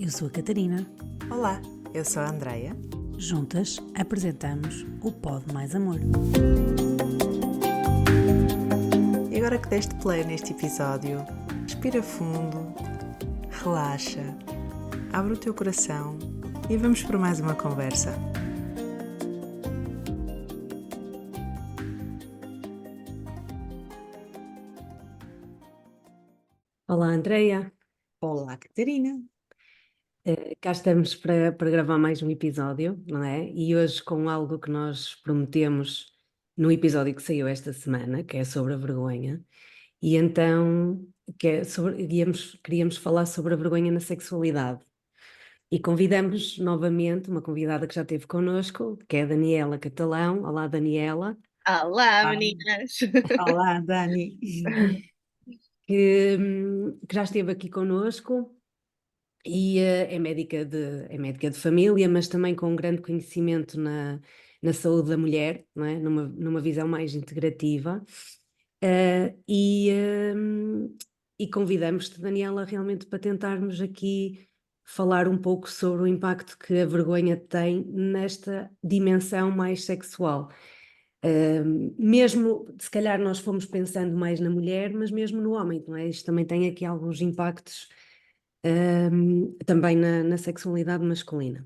Eu sou a Catarina. Olá, eu sou a Andreia. Juntas apresentamos o Pod Mais Amor. E agora que deste play neste episódio, respira fundo, relaxa, abre o teu coração e vamos por mais uma conversa. Olá, Andreia. Olá, Catarina. Cá estamos para gravar mais um episódio, não é? E hoje com algo que nós prometemos no episódio que saiu esta semana, que é sobre a vergonha. E então queríamos falar sobre a vergonha na sexualidade. E convidamos novamente uma convidada que já esteve connosco, que é a Daniela Catalão. Olá, Daniela. Olá, Ah, meninas! olá, Dani. que já esteve aqui connosco e é médica de família, mas também com um grande conhecimento na saúde da mulher, não é? Numa visão mais integrativa. Uh, e, um, e convidamos-te, Daniela, realmente para tentarmos aqui falar um pouco sobre o impacto que a vergonha tem nesta dimensão mais sexual. Mesmo, se calhar nós fomos pensando mais na mulher, mas mesmo no homem, não é? Isto também tem aqui alguns impactos também na sexualidade masculina.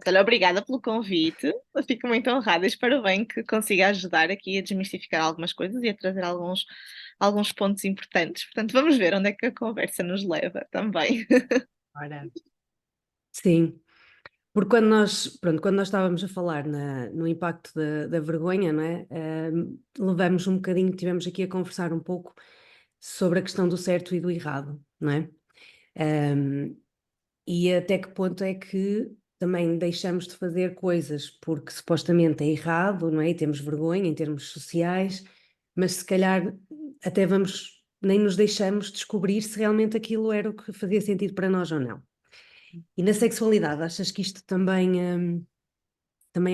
Olha, obrigada pelo convite. Eu fico muito honrada e espero bem que consiga ajudar aqui a desmistificar algumas coisas e a trazer alguns pontos importantes. Portanto, vamos ver onde é que a conversa nos leva também. Ora, Sim, porque quando nós estávamos a falar no impacto da vergonha, não é? Levamos um bocadinho, tivemos aqui a conversar um pouco sobre a questão do certo e do errado, não é? Um, e até que ponto é que também deixamos de fazer coisas porque supostamente é errado, não é? E temos vergonha em termos sociais, mas se calhar até nem nos deixamos descobrir se realmente aquilo era o que fazia sentido para nós ou não. E na sexualidade, achas que isto também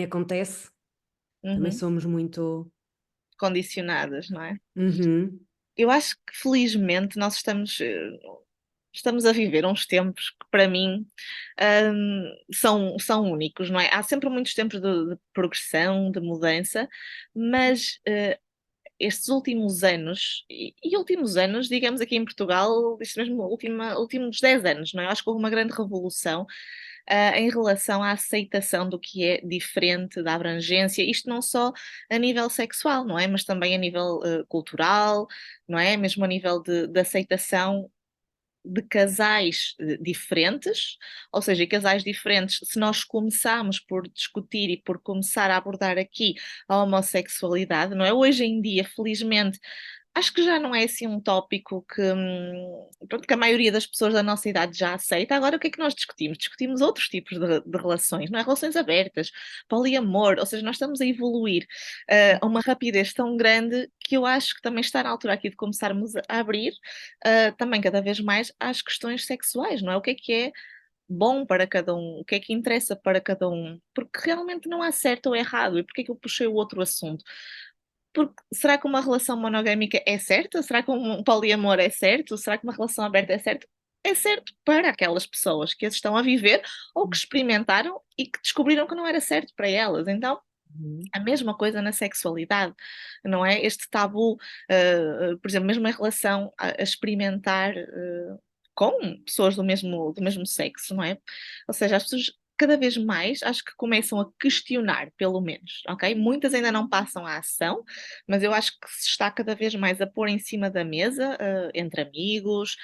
acontece? Também Uhum. somos muito. Condicionadas, não é? Uhum. Eu acho que felizmente nós estamos a viver uns tempos que para mim são únicos, não é? Há sempre muitos tempos de progressão, de mudança, mas estes últimos anos, e últimos anos, digamos aqui em Portugal, isto mesmo, últimos 10 anos, não é? Eu acho que houve uma grande revolução em relação à aceitação do que é diferente, da abrangência, isto não só a nível sexual, não é? Mas também a nível cultural, não é? Mesmo a nível de aceitação de casais diferentes, ou seja, casais diferentes, se nós começarmos por discutir e por começar a abordar aqui a homossexualidade, não é? Hoje em dia, felizmente, acho que já não é assim um tópico pronto, que a maioria das pessoas da nossa idade já aceita. Agora, o que é que nós discutimos? Discutimos outros tipos de relações, não é? Relações abertas, poliamor, ou seja, nós estamos a evoluir a uma rapidez tão grande que eu acho que também está na altura aqui de começarmos a abrir também cada vez mais às questões sexuais, não é? O que é bom para cada um, o que é que interessa para cada um, porque realmente não há certo ou errado. E porquê é que eu puxei o outro assunto? Porque será que uma relação monogâmica é certa? Será que um poliamor é certo? Será que uma relação aberta é certo? É certo para aquelas pessoas que as estão a viver ou que experimentaram e que descobriram que não era certo para elas. Então, uhum. a mesma coisa na sexualidade, não é? Este tabu, por exemplo, mesmo em relação a experimentar com pessoas do mesmo sexo, não é? Ou seja, as pessoas cada vez mais acho que começam a questionar, pelo menos, ok? Muitas ainda não passam à ação, mas eu acho que se está cada vez mais a pôr em cima da mesa, entre amigos,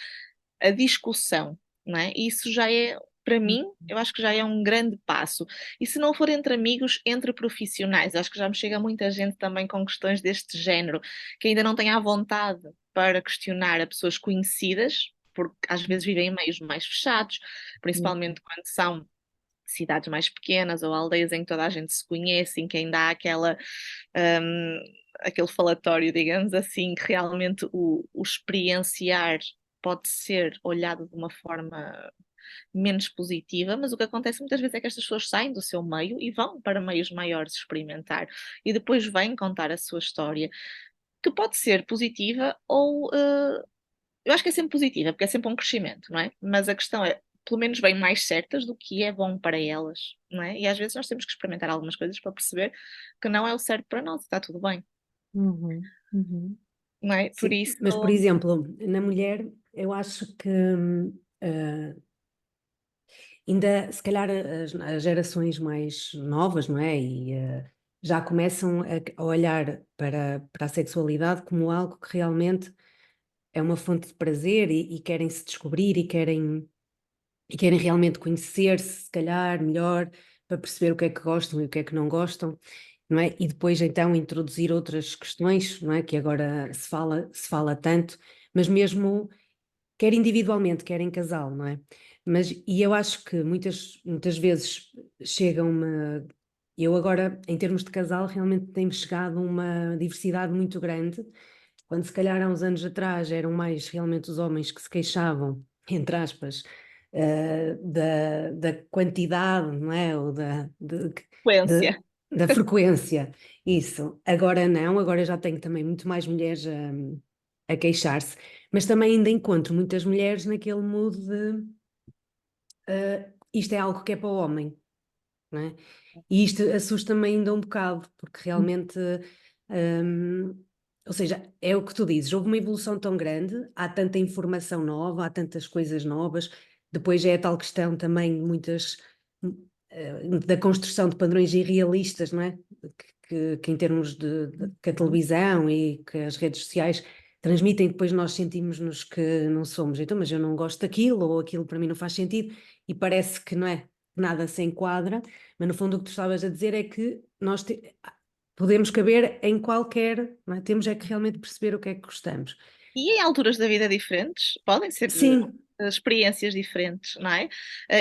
a discussão, não é? E isso já é, para mim, eu acho que já é um grande passo. E se não for entre amigos, entre profissionais, acho que já me chega muita gente também com questões deste género, que ainda não tem à vontade para questionar a pessoas conhecidas, porque às vezes vivem em meios mais fechados, principalmente quando são cidades mais pequenas ou aldeias em que toda a gente se conhece, em que ainda há hum, aquele falatório, digamos assim, que realmente o experienciar pode ser olhado de uma forma menos positiva, mas o que acontece muitas vezes é que estas pessoas saem do seu meio e vão para meios maiores experimentar e depois vêm contar a sua história, que pode ser positiva ou eu acho que é sempre positiva, porque é sempre um crescimento, não é? Mas a questão é, pelo menos bem mais certas do que é bom para elas, não é? E às vezes nós temos que experimentar algumas coisas para perceber que não é o certo para nós, está tudo bem, Uhum, uhum. não é? Por Sim, isso, mas por exemplo, na mulher, eu acho que eh, ainda, se calhar, as gerações mais novas, não é? E já começam a olhar para a sexualidade como algo que realmente é uma fonte de prazer e querem se descobrir e querem realmente conhecer-se, se calhar, melhor, para perceber o que é que gostam e o que é que não gostam, não é? E depois então introduzir outras questões, não é? Que agora se fala tanto, mas mesmo quer individualmente, quer em casal, não é? E eu acho que muitas vezes chegam-me. Eu agora, em termos de casal, realmente tem-me chegado uma diversidade muito grande, quando se calhar há uns anos atrás eram mais realmente os homens que se queixavam, entre aspas, da quantidade, não é? Ou frequência. da frequência, isso. Agora não, agora já tenho também muito mais mulheres a queixar-se, mas também ainda encontro muitas mulheres naquele mood de isto é algo que é para o homem, não é? E isto assusta-me ainda um bocado, porque realmente, hum, ou seja, é o que tu dizes, houve uma evolução tão grande, há tanta informação nova, há tantas coisas novas, depois é a tal questão também de muitas, da construção de padrões irrealistas, não é? Que em termos que a televisão e que as redes sociais transmitem, depois nós sentimos-nos que não somos, então, mas eu não gosto daquilo, ou aquilo para mim não faz sentido, e parece que não é, nada se enquadra, mas no fundo o que tu estavas a dizer é que podemos caber em qualquer, não é? Temos é que realmente perceber o que é que gostamos. E em alturas da vida diferentes, podem ser Sim, experiências diferentes, não é?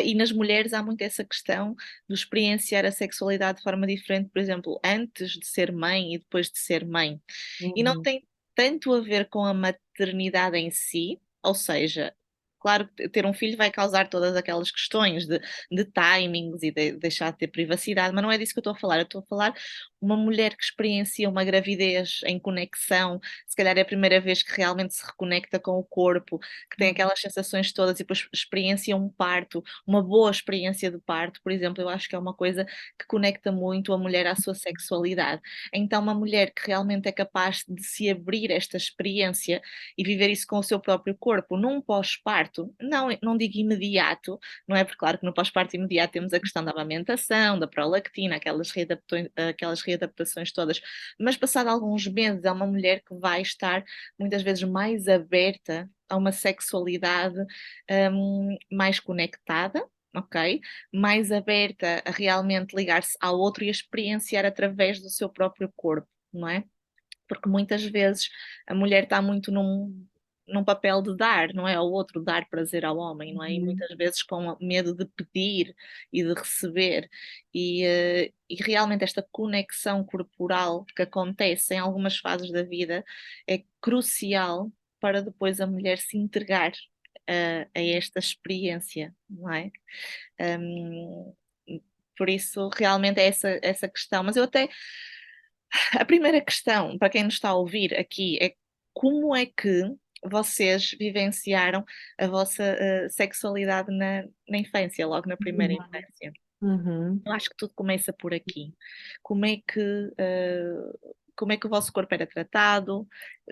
E nas mulheres há muito essa questão de experienciar a sexualidade de forma diferente, por exemplo, antes de ser mãe e depois de ser mãe. E não Uhum. tem tanto a ver com a maternidade em si, ou seja, claro que ter um filho vai causar todas aquelas questões de timings e de deixar de ter privacidade, mas não é disso que eu estou a falar. Eu estou a falar uma mulher que experiencia uma gravidez em conexão, se calhar é a primeira vez que realmente se reconecta com o corpo, que tem aquelas sensações todas e depois experiencia um parto, uma boa experiência de parto, por exemplo, eu acho que é uma coisa que conecta muito a mulher à sua sexualidade. Então, uma mulher que realmente é capaz de se abrir esta experiência e viver isso com o seu próprio corpo num pós-parto, não digo imediato, não é? Porque claro que no pós-parto imediato temos a questão da amamentação, da prolactina, aquelas readaptações todas, mas passado alguns meses é uma mulher que vai estar muitas vezes mais aberta a uma sexualidade mais conectada, ok? Mais aberta a realmente ligar-se ao outro e a experienciar através do seu próprio corpo, não é? Porque muitas vezes a mulher está muito num papel de dar, não é? Ao outro, dar prazer ao homem, não é? E Uhum. muitas vezes com medo de pedir e de receber. E realmente esta conexão corporal que acontece em algumas fases da vida é crucial para depois a mulher se entregar a esta experiência, não é? Um, por isso, realmente é essa questão. Mas eu até a primeira questão, para quem nos está a ouvir aqui, é como é que vocês vivenciaram a vossa sexualidade na infância, logo na primeira infância? Uhum. Eu acho que tudo começa por aqui. Como é que, como é que o vosso corpo era tratado?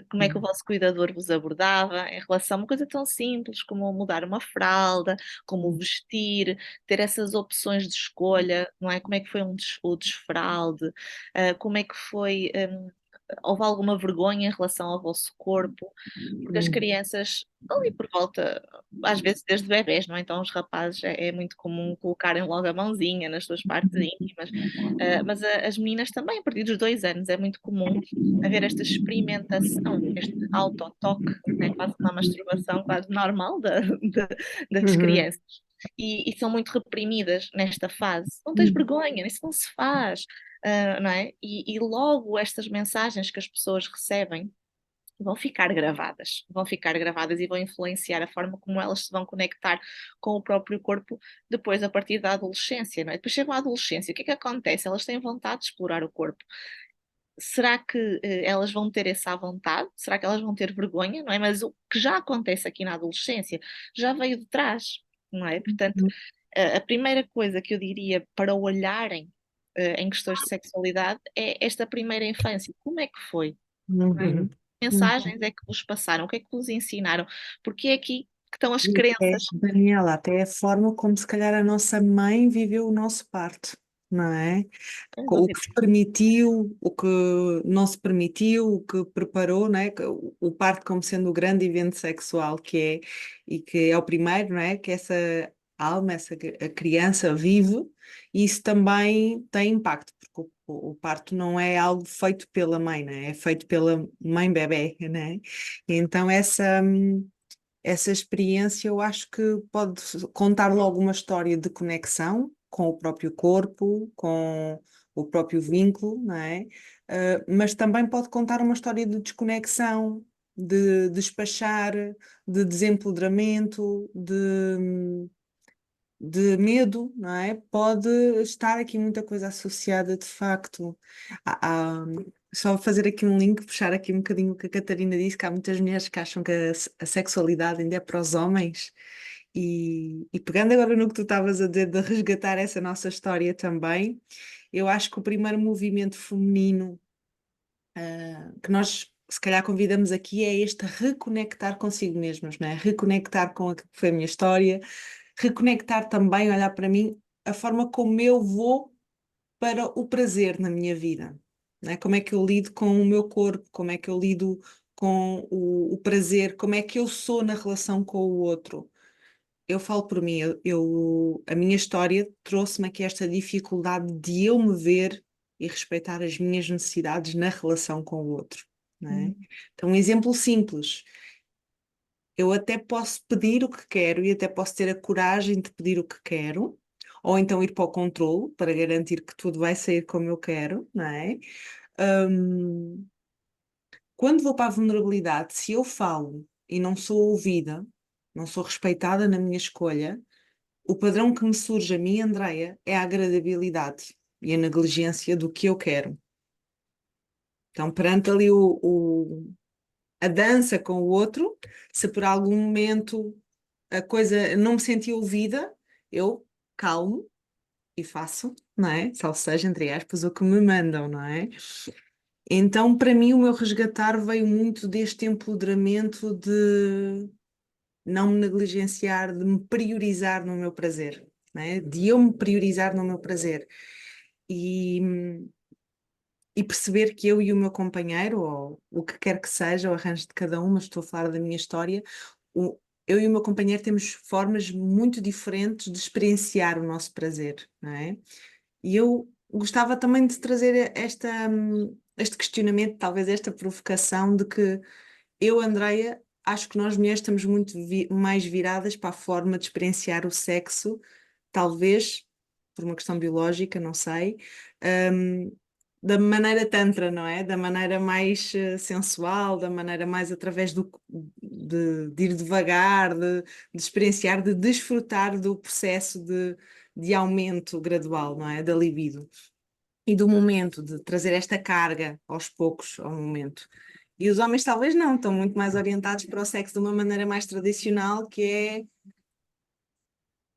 Como é que o Uhum. vosso cuidador vos abordava em relação a uma coisa tão simples como mudar uma fralda, como vestir, ter essas opções de escolha, não é? Como é que foi o desfralde? Como é que foi, houve alguma vergonha em relação ao vosso corpo? Porque as Uhum. crianças, ali por volta, às vezes desde bebés, não é? Então os rapazes é muito comum colocarem logo a mãozinha nas suas partes íntimas, mas as meninas também, a partir dos 2 anos, é muito comum haver esta experimentação, este autotoque, né? Quase uma masturbação quase normal das uhum, crianças. E são muito reprimidas nesta fase. Não tens Uhum. vergonha, isso não se faz, não é? E logo estas mensagens que as pessoas recebem vão ficar gravadas e vão influenciar a forma como elas se vão conectar com o próprio corpo depois a partir da adolescência, não é? Depois chegam à adolescência, o que é que acontece? Elas têm vontade de explorar o corpo. Será que elas vão ter essa vontade? Será que elas vão ter vergonha? Não é? Mas o que já acontece aqui na adolescência já veio de trás. não é? Portanto, a primeira coisa que eu diria para olharem em questões de sexualidade é esta primeira infância. Como é que foi? Uhum. Que Uhum. mensagens é que vos passaram? O que é que vos ensinaram? Porque é aqui que estão as E até, crenças. Daniela, até a forma como se calhar a nossa mãe viveu o nosso parto, não é? Sem O que dúvida. se permitiu, o que não se permitiu, o que preparou, não é? O parto como sendo o grande evento sexual que é, e que é o primeiro, não é? Que essa alma, a criança vive, e isso também tem impacto, porque o parto não é algo feito pela mãe, não é? É feito pela mãe bebé, não é? Então essa experiência eu acho que pode contar logo uma história de conexão com o próprio corpo, com o próprio vínculo, não é? Mas também pode contar uma história de desconexão, de despachar, de desempoderamento, de medo, não é? Pode estar aqui muita coisa associada, de facto. Só fazer aqui um link, puxar aqui um bocadinho o que a Catarina disse, que há muitas mulheres que acham que a sexualidade ainda é para os homens. E pegando agora no que tu estavas a dizer, de resgatar essa nossa história também, eu acho que o primeiro movimento feminino que nós se calhar convidamos aqui é este reconectar consigo mesmas, não é? Reconectar com aquilo que foi a minha história, reconectar também, olhar para mim, a forma como eu vou para o prazer na minha vida, não é? Como é que eu lido com o meu corpo, como é que eu lido com o prazer, como é que eu sou na relação com o outro. Eu falo por mim, a minha história trouxe-me aqui esta dificuldade de eu me ver e respeitar as minhas necessidades na relação com o outro, não é? Então, um exemplo simples. Eu até posso pedir o que quero e até posso ter a coragem de pedir o que quero, ou então ir para o controle para garantir que tudo vai sair como eu quero, não é? Hum, Quando vou para a vulnerabilidade, se eu falo e não sou ouvida, não sou respeitada na minha escolha, o padrão que me surge a mim, Andreia, é a agradabilidade e a negligência do que eu quero. Então, perante ali a dança com o outro, se por algum momento a coisa não me senti ouvida, eu calmo e faço, não é? Salvo seja, entre aspas, o que me mandam, não é? Então, para mim, o meu resgatar veio muito deste empoderamento de não me negligenciar, de me priorizar no meu prazer, né? De eu me priorizar no meu prazer e, e perceber que eu e o meu companheiro, ou o que quer que seja, o arranjo de cada um, mas estou a falar da minha história, o, eu e o meu companheiro temos formas muito diferentes de experienciar o nosso prazer, não é? E eu gostava também de trazer este questionamento, talvez esta provocação de que eu, Andreia, acho que nós mulheres estamos muito mais viradas para a forma de experienciar o sexo, talvez por uma questão biológica, não sei, hum, da maneira tantra, não é? Da maneira mais sensual, da maneira mais através de ir devagar, de experienciar, de desfrutar do processo de aumento gradual, não é? Da libido. E do momento, de trazer esta carga aos poucos ao momento. E os homens talvez não, estão muito mais orientados para o sexo de uma maneira mais tradicional, que é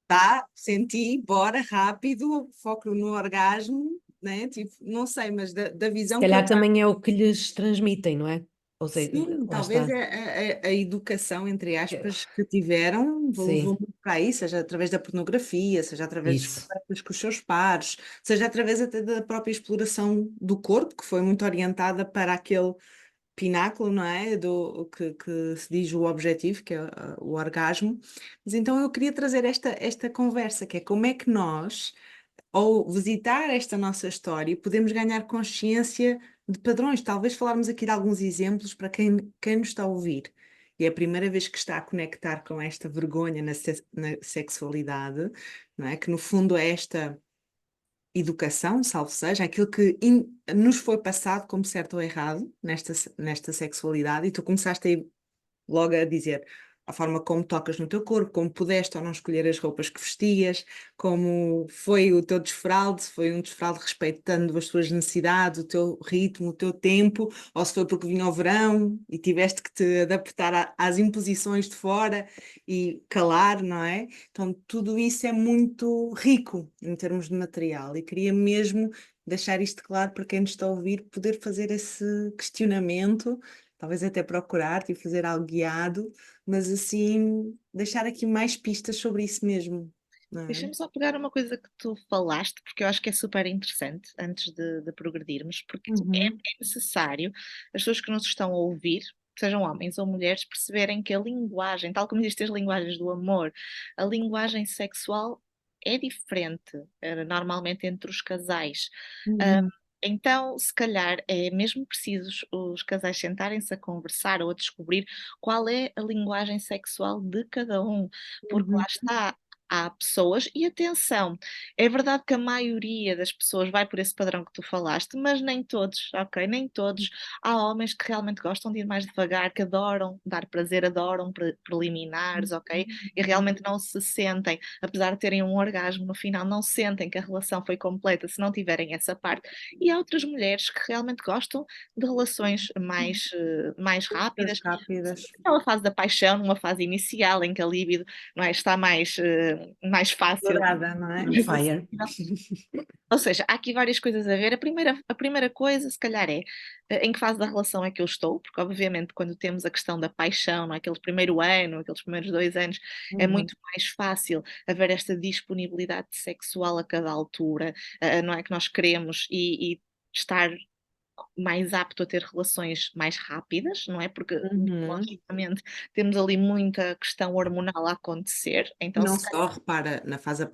tá, senti, bora, rápido, foco no orgasmo, né? Tipo, não sei, mas da Se visão que eu calhar tenho. também é o que lhes transmitem, não é? Ou seja, Sim, lá talvez está. a educação, entre aspas, que tiveram levou Sim, muito para aí, seja através da pornografia, seja através dos isso. contactos com os seus pares, seja através até da própria exploração do corpo, que foi muito orientada para aquele pináculo, não é? Que se diz o objetivo, que é o orgasmo. Mas então eu queria trazer esta conversa, que é como é que nós, ao visitar esta nossa história, podemos ganhar consciência de padrões. Talvez falarmos aqui de alguns exemplos para quem nos está a ouvir. E é a primeira vez que está a conectar com esta vergonha na sexualidade, não é? Que no fundo é esta educação, salvo seja, aquilo que nos foi passado como certo ou errado nesta sexualidade, e tu começaste aí logo a dizer, a forma como tocas no teu corpo, como pudeste ou não escolher as roupas que vestias, como foi o teu desfralde, se foi um desfralde respeitando as tuas necessidades, o teu ritmo, o teu tempo, ou se foi porque vinha o verão e tiveste que te adaptar às imposições de fora e calar, não é? Então tudo isso é muito rico em termos de material e queria mesmo deixar isto claro para quem nos está a ouvir, poder fazer esse questionamento, talvez até procurar-te e fazer algo guiado, mas assim deixar aqui mais pistas sobre isso mesmo, não é? Deixa-me só pegar uma coisa que tu falaste, porque eu acho que é super interessante antes de progredirmos, porque é necessário as pessoas que nos estão a ouvir, sejam homens ou mulheres, perceberem que a linguagem, tal como existem as linguagens do amor, a linguagem sexual é diferente, normalmente entre os casais. Ah, Uhum. então, se calhar é mesmo preciso os casais sentarem-se a conversar ou a descobrir qual é a linguagem sexual de cada um, porque lá Uhum. está. Há pessoas, e atenção, é verdade que a maioria das pessoas vai por esse padrão que tu falaste, mas nem todos, ok? Nem todos. Há homens que realmente gostam de ir mais devagar, que adoram dar prazer, adoram preliminares, ok? E realmente não se sentem, apesar de terem um orgasmo no final, não sentem que a relação foi completa se não tiverem essa parte. E há outras mulheres que realmente gostam de relações mais rápidas, Rápidas. aquela fase da paixão, numa fase inicial em que a libido, não é, está mais fácil. Dourada, não é? On mais fire. acessível. Ou seja, há aqui várias coisas a ver. A primeira coisa, se calhar, é em que fase da relação é que eu estou, porque obviamente quando temos a questão da paixão, não é, aquele primeiro ano, aqueles primeiros 2 anos, é Uhum. muito mais fácil haver esta disponibilidade sexual a cada altura, não é, que nós queremos e estar mais apto a ter relações mais rápidas, não é? Porque Uhum. logicamente temos ali muita questão hormonal a acontecer, então Não se calhar só, repara, na fase de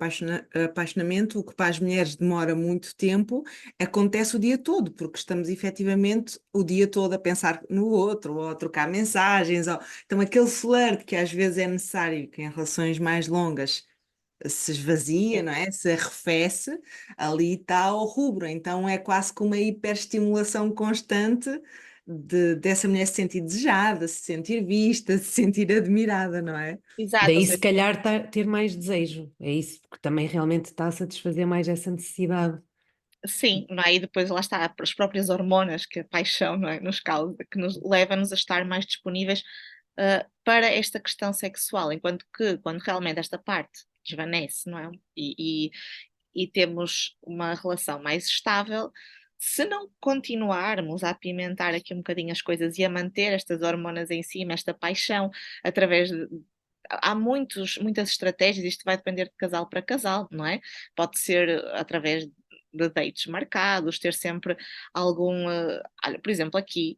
apaixonamento, o que para as mulheres demora muito tempo, acontece o dia todo, porque estamos efetivamente o dia todo a pensar no outro, ou a trocar mensagens, ou... então aquele flirt que às vezes é necessário, que em relações mais longas se esvazia, não é? Se arrefece, ali está o rubro, então é quase como uma hiperestimulação constante dessa mulher se sentir desejada, se sentir vista, se sentir admirada, não é? exato, ou Daí, se seja, calhar, ter mais desejo. É isso, porque também realmente está a satisfazer mais essa necessidade. sim, não é? E depois lá está as próprias hormonas que a paixão, não é, nos causa, que nos leva-nos a estar mais disponíveis para esta questão sexual, enquanto que quando realmente esta parte desvanece, não é? E temos uma relação mais estável, se não continuarmos a apimentar aqui um bocadinho as coisas e a manter estas hormonas em cima, esta paixão, através de. Há muitas estratégias, isto vai depender de casal para casal, não é? Pode ser através de dates marcados, ter sempre algum. Olha, por exemplo, aqui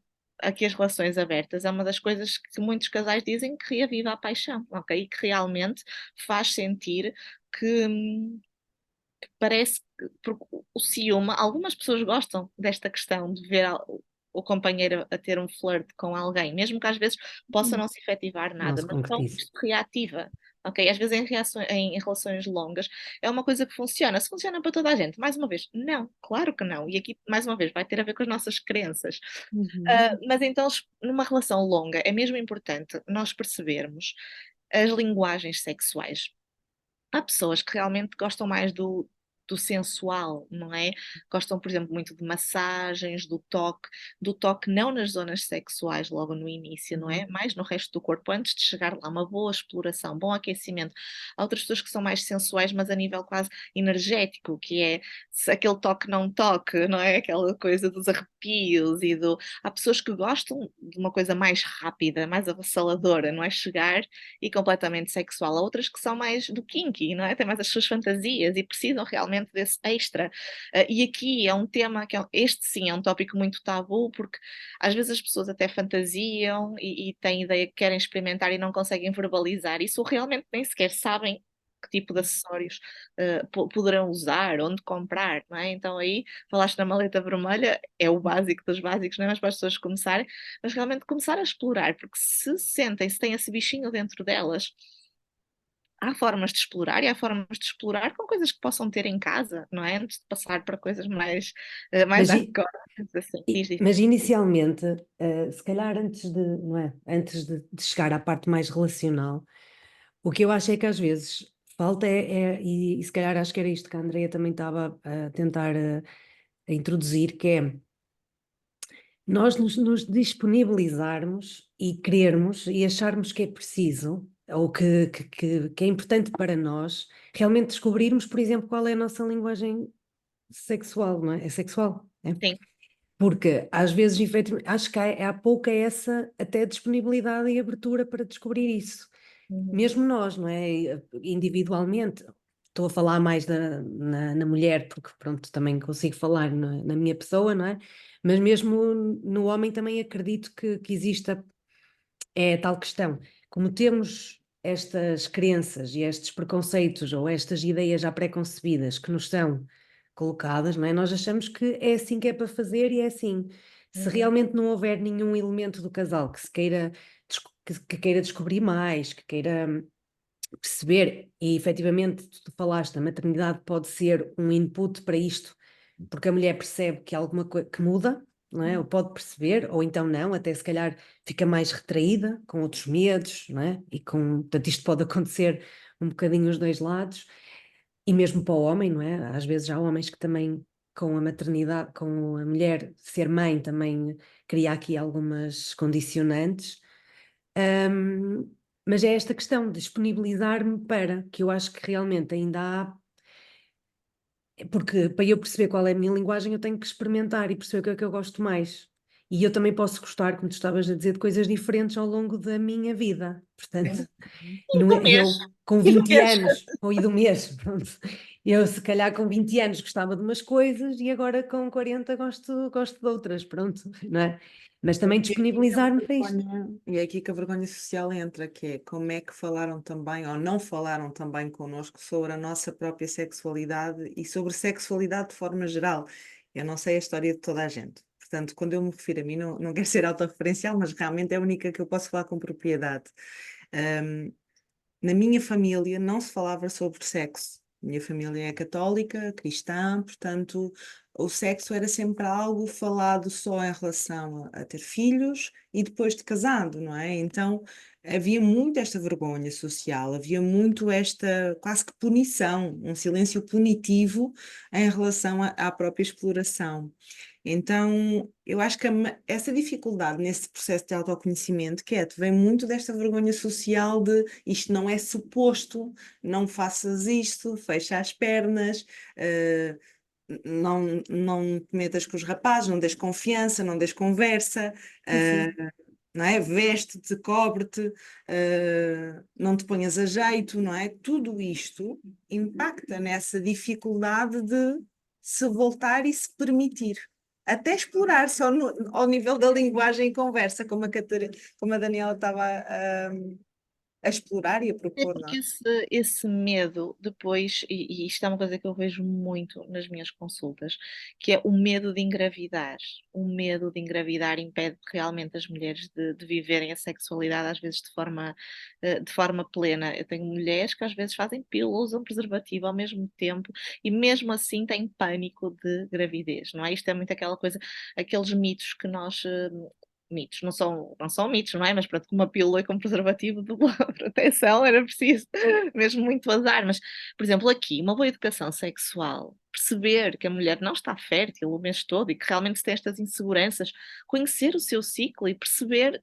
as relações abertas é uma das coisas que muitos casais dizem que reaviva a paixão, ok? E que realmente faz sentir que, parece que porque o ciúme, algumas pessoas gostam desta questão de ver o companheiro a ter um flirt com alguém, mesmo que às vezes possa não se efetivar Não nada, se mas então concretiza. isto reativa. Ok, às vezes em relações longas é uma coisa que funciona. Se funciona para toda a gente, mais uma vez, não, claro que não. E aqui, mais uma vez, vai ter a ver com as nossas crenças. Uhum. Mas então, numa relação longa, é mesmo importante nós percebermos as linguagens sexuais. Há pessoas que realmente gostam mais do sensual, não é? Gostam, por exemplo, muito de massagens, do toque não nas zonas sexuais logo no início, não é? Mais no resto do corpo, antes de chegar lá, uma boa exploração, bom aquecimento. Há outras pessoas que são mais sensuais, mas a nível quase energético, que é aquele toque não toque, não é? Aquela coisa dos arrepios e do. Há pessoas que gostam de uma coisa mais rápida, mais avassaladora, não é? Chegar e completamente sexual. Há outras que são mais do kinky, não é? Têm mais as suas fantasias e precisam realmente desse extra. E aqui é um tema que este sim é um tópico muito tabu, porque às vezes as pessoas até fantasiam e têm ideia que querem experimentar e não conseguem verbalizar isso, ou realmente nem sequer sabem que tipo de acessórios poderão usar, onde comprar, não é? Então aí falaste na maleta vermelha, é o básico dos básicos, não é? Mas para as pessoas começarem, mas realmente começar a explorar, porque se sentem, se têm esse bichinho dentro delas, há formas de explorar e há formas de explorar com coisas que possam ter em casa, não é? Antes de passar para coisas mais Mas, hardcore, assim. Diz. mas inicialmente, se calhar antes de, não é? Antes de chegar à parte mais relacional, o que eu acho é que às vezes falta e se calhar acho que era isto que a Andrea também estava a tentar a introduzir, que é nós nos disponibilizarmos e querermos e acharmos que é preciso ou que é importante para nós realmente descobrirmos, por exemplo, qual é a nossa linguagem sexual, não é? É sexual, é? Sim. Porque às vezes, efetivamente, acho que há pouca essa até disponibilidade e abertura para descobrir isso. Uhum. Mesmo nós, não é? Individualmente, estou a falar mais na mulher, porque pronto, também consigo falar na minha pessoa, não é? Mas mesmo no homem também acredito que exista tal questão. Como temos estas crenças e estes preconceitos ou estas ideias já pré-concebidas que nos são colocadas, não é? Nós achamos que é assim que é para fazer e é assim. Se Uhum. realmente não houver nenhum elemento do casal que se queira, que queira descobrir mais, que queira perceber, e efetivamente tu falaste, a maternidade pode ser um input para isto, porque a mulher percebe que há alguma coisa que muda, não é? Ou pode perceber, ou então não, até se calhar fica mais retraída, com outros medos, não é? Portanto, isto pode acontecer um bocadinho os dois lados, e mesmo para o homem, não é? Às vezes há homens que também, com a maternidade, com a mulher ser mãe, também cria aqui algumas condicionantes. Um, mas é esta questão de disponibilizar-me para, que eu acho que realmente ainda há, porque para eu perceber qual é a minha linguagem eu tenho que experimentar e perceber o que é que eu gosto mais. E eu também posso gostar, como tu estavas a dizer, de coisas diferentes ao longo da minha vida. Portanto, E do mês. eu com E do 20 mês. anos, ou e do mês, pronto. Eu se calhar com 20 anos gostava de umas coisas e agora com 40 gosto de outras, pronto, não é? Mas também E é aqui que a disponibilizar-me para isto. e é aqui que a vergonha social entra, que é como é que falaram também ou não falaram também connosco sobre a nossa própria sexualidade e sobre sexualidade de forma geral. Eu não sei a história de toda a gente. Portanto, quando eu me refiro a mim, não quero ser autorreferencial, mas realmente é a única que eu posso falar com propriedade. Na minha família não se falava sobre sexo. Minha família é católica, cristã, portanto, o sexo era sempre algo falado só em relação a ter filhos e depois de casado, não é? Então havia muito esta vergonha social, havia muito esta quase que punição, um silêncio punitivo em relação à própria exploração. Então, eu acho que essa dificuldade nesse processo de autoconhecimento, vem muito desta vergonha social de isto não é suposto, não faças isto, fecha as pernas, não te metas com os rapazes, não des confiança, não des conversa, Sim, sim. não é? Veste-te, cobre-te, não te ponhas a jeito, não é? Tudo isto impacta nessa dificuldade de se voltar e se permitir. Até explorar só ao nível da linguagem e conversa, como a Daniela estava a explorar e a É propor, não porque é? esse medo depois, e isto é uma coisa que eu vejo muito nas minhas consultas, que é o medo de engravidar. O medo de engravidar impede realmente as mulheres de viverem a sexualidade às vezes de forma plena. Eu tenho mulheres que às vezes fazem pílula, usam preservativo ao mesmo tempo e mesmo assim têm pânico de gravidez, não é? Isto é muito aquela coisa, aqueles mitos que nós mitos, não são mitos, não é? Mas pronto, com uma pílula e com um preservativo de boa proteção era preciso mesmo muito azar. Mas, por exemplo, aqui, uma boa educação sexual, perceber que a mulher não está fértil o mês todo e que realmente se tem estas inseguranças, conhecer o seu ciclo e perceber.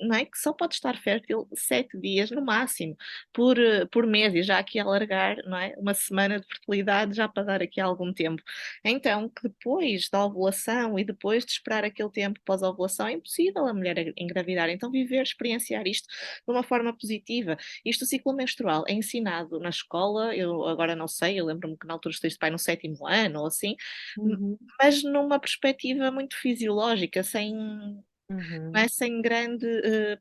Não é? Que só pode estar fértil 7 dias no máximo por mês, e já aqui alargar, não é? Uma semana de fertilidade já para dar aqui algum tempo. Então, que depois da ovulação e depois de esperar aquele tempo pós-ovulação, é impossível a mulher engravidar. Então, viver, experienciar isto de uma forma positiva. Isto, o ciclo menstrual, é ensinado na escola, eu agora não sei, eu lembro-me que na altura estudei isto pai no 7º ano ou assim, Uhum. mas numa perspectiva muito fisiológica, sem não é? Sem grande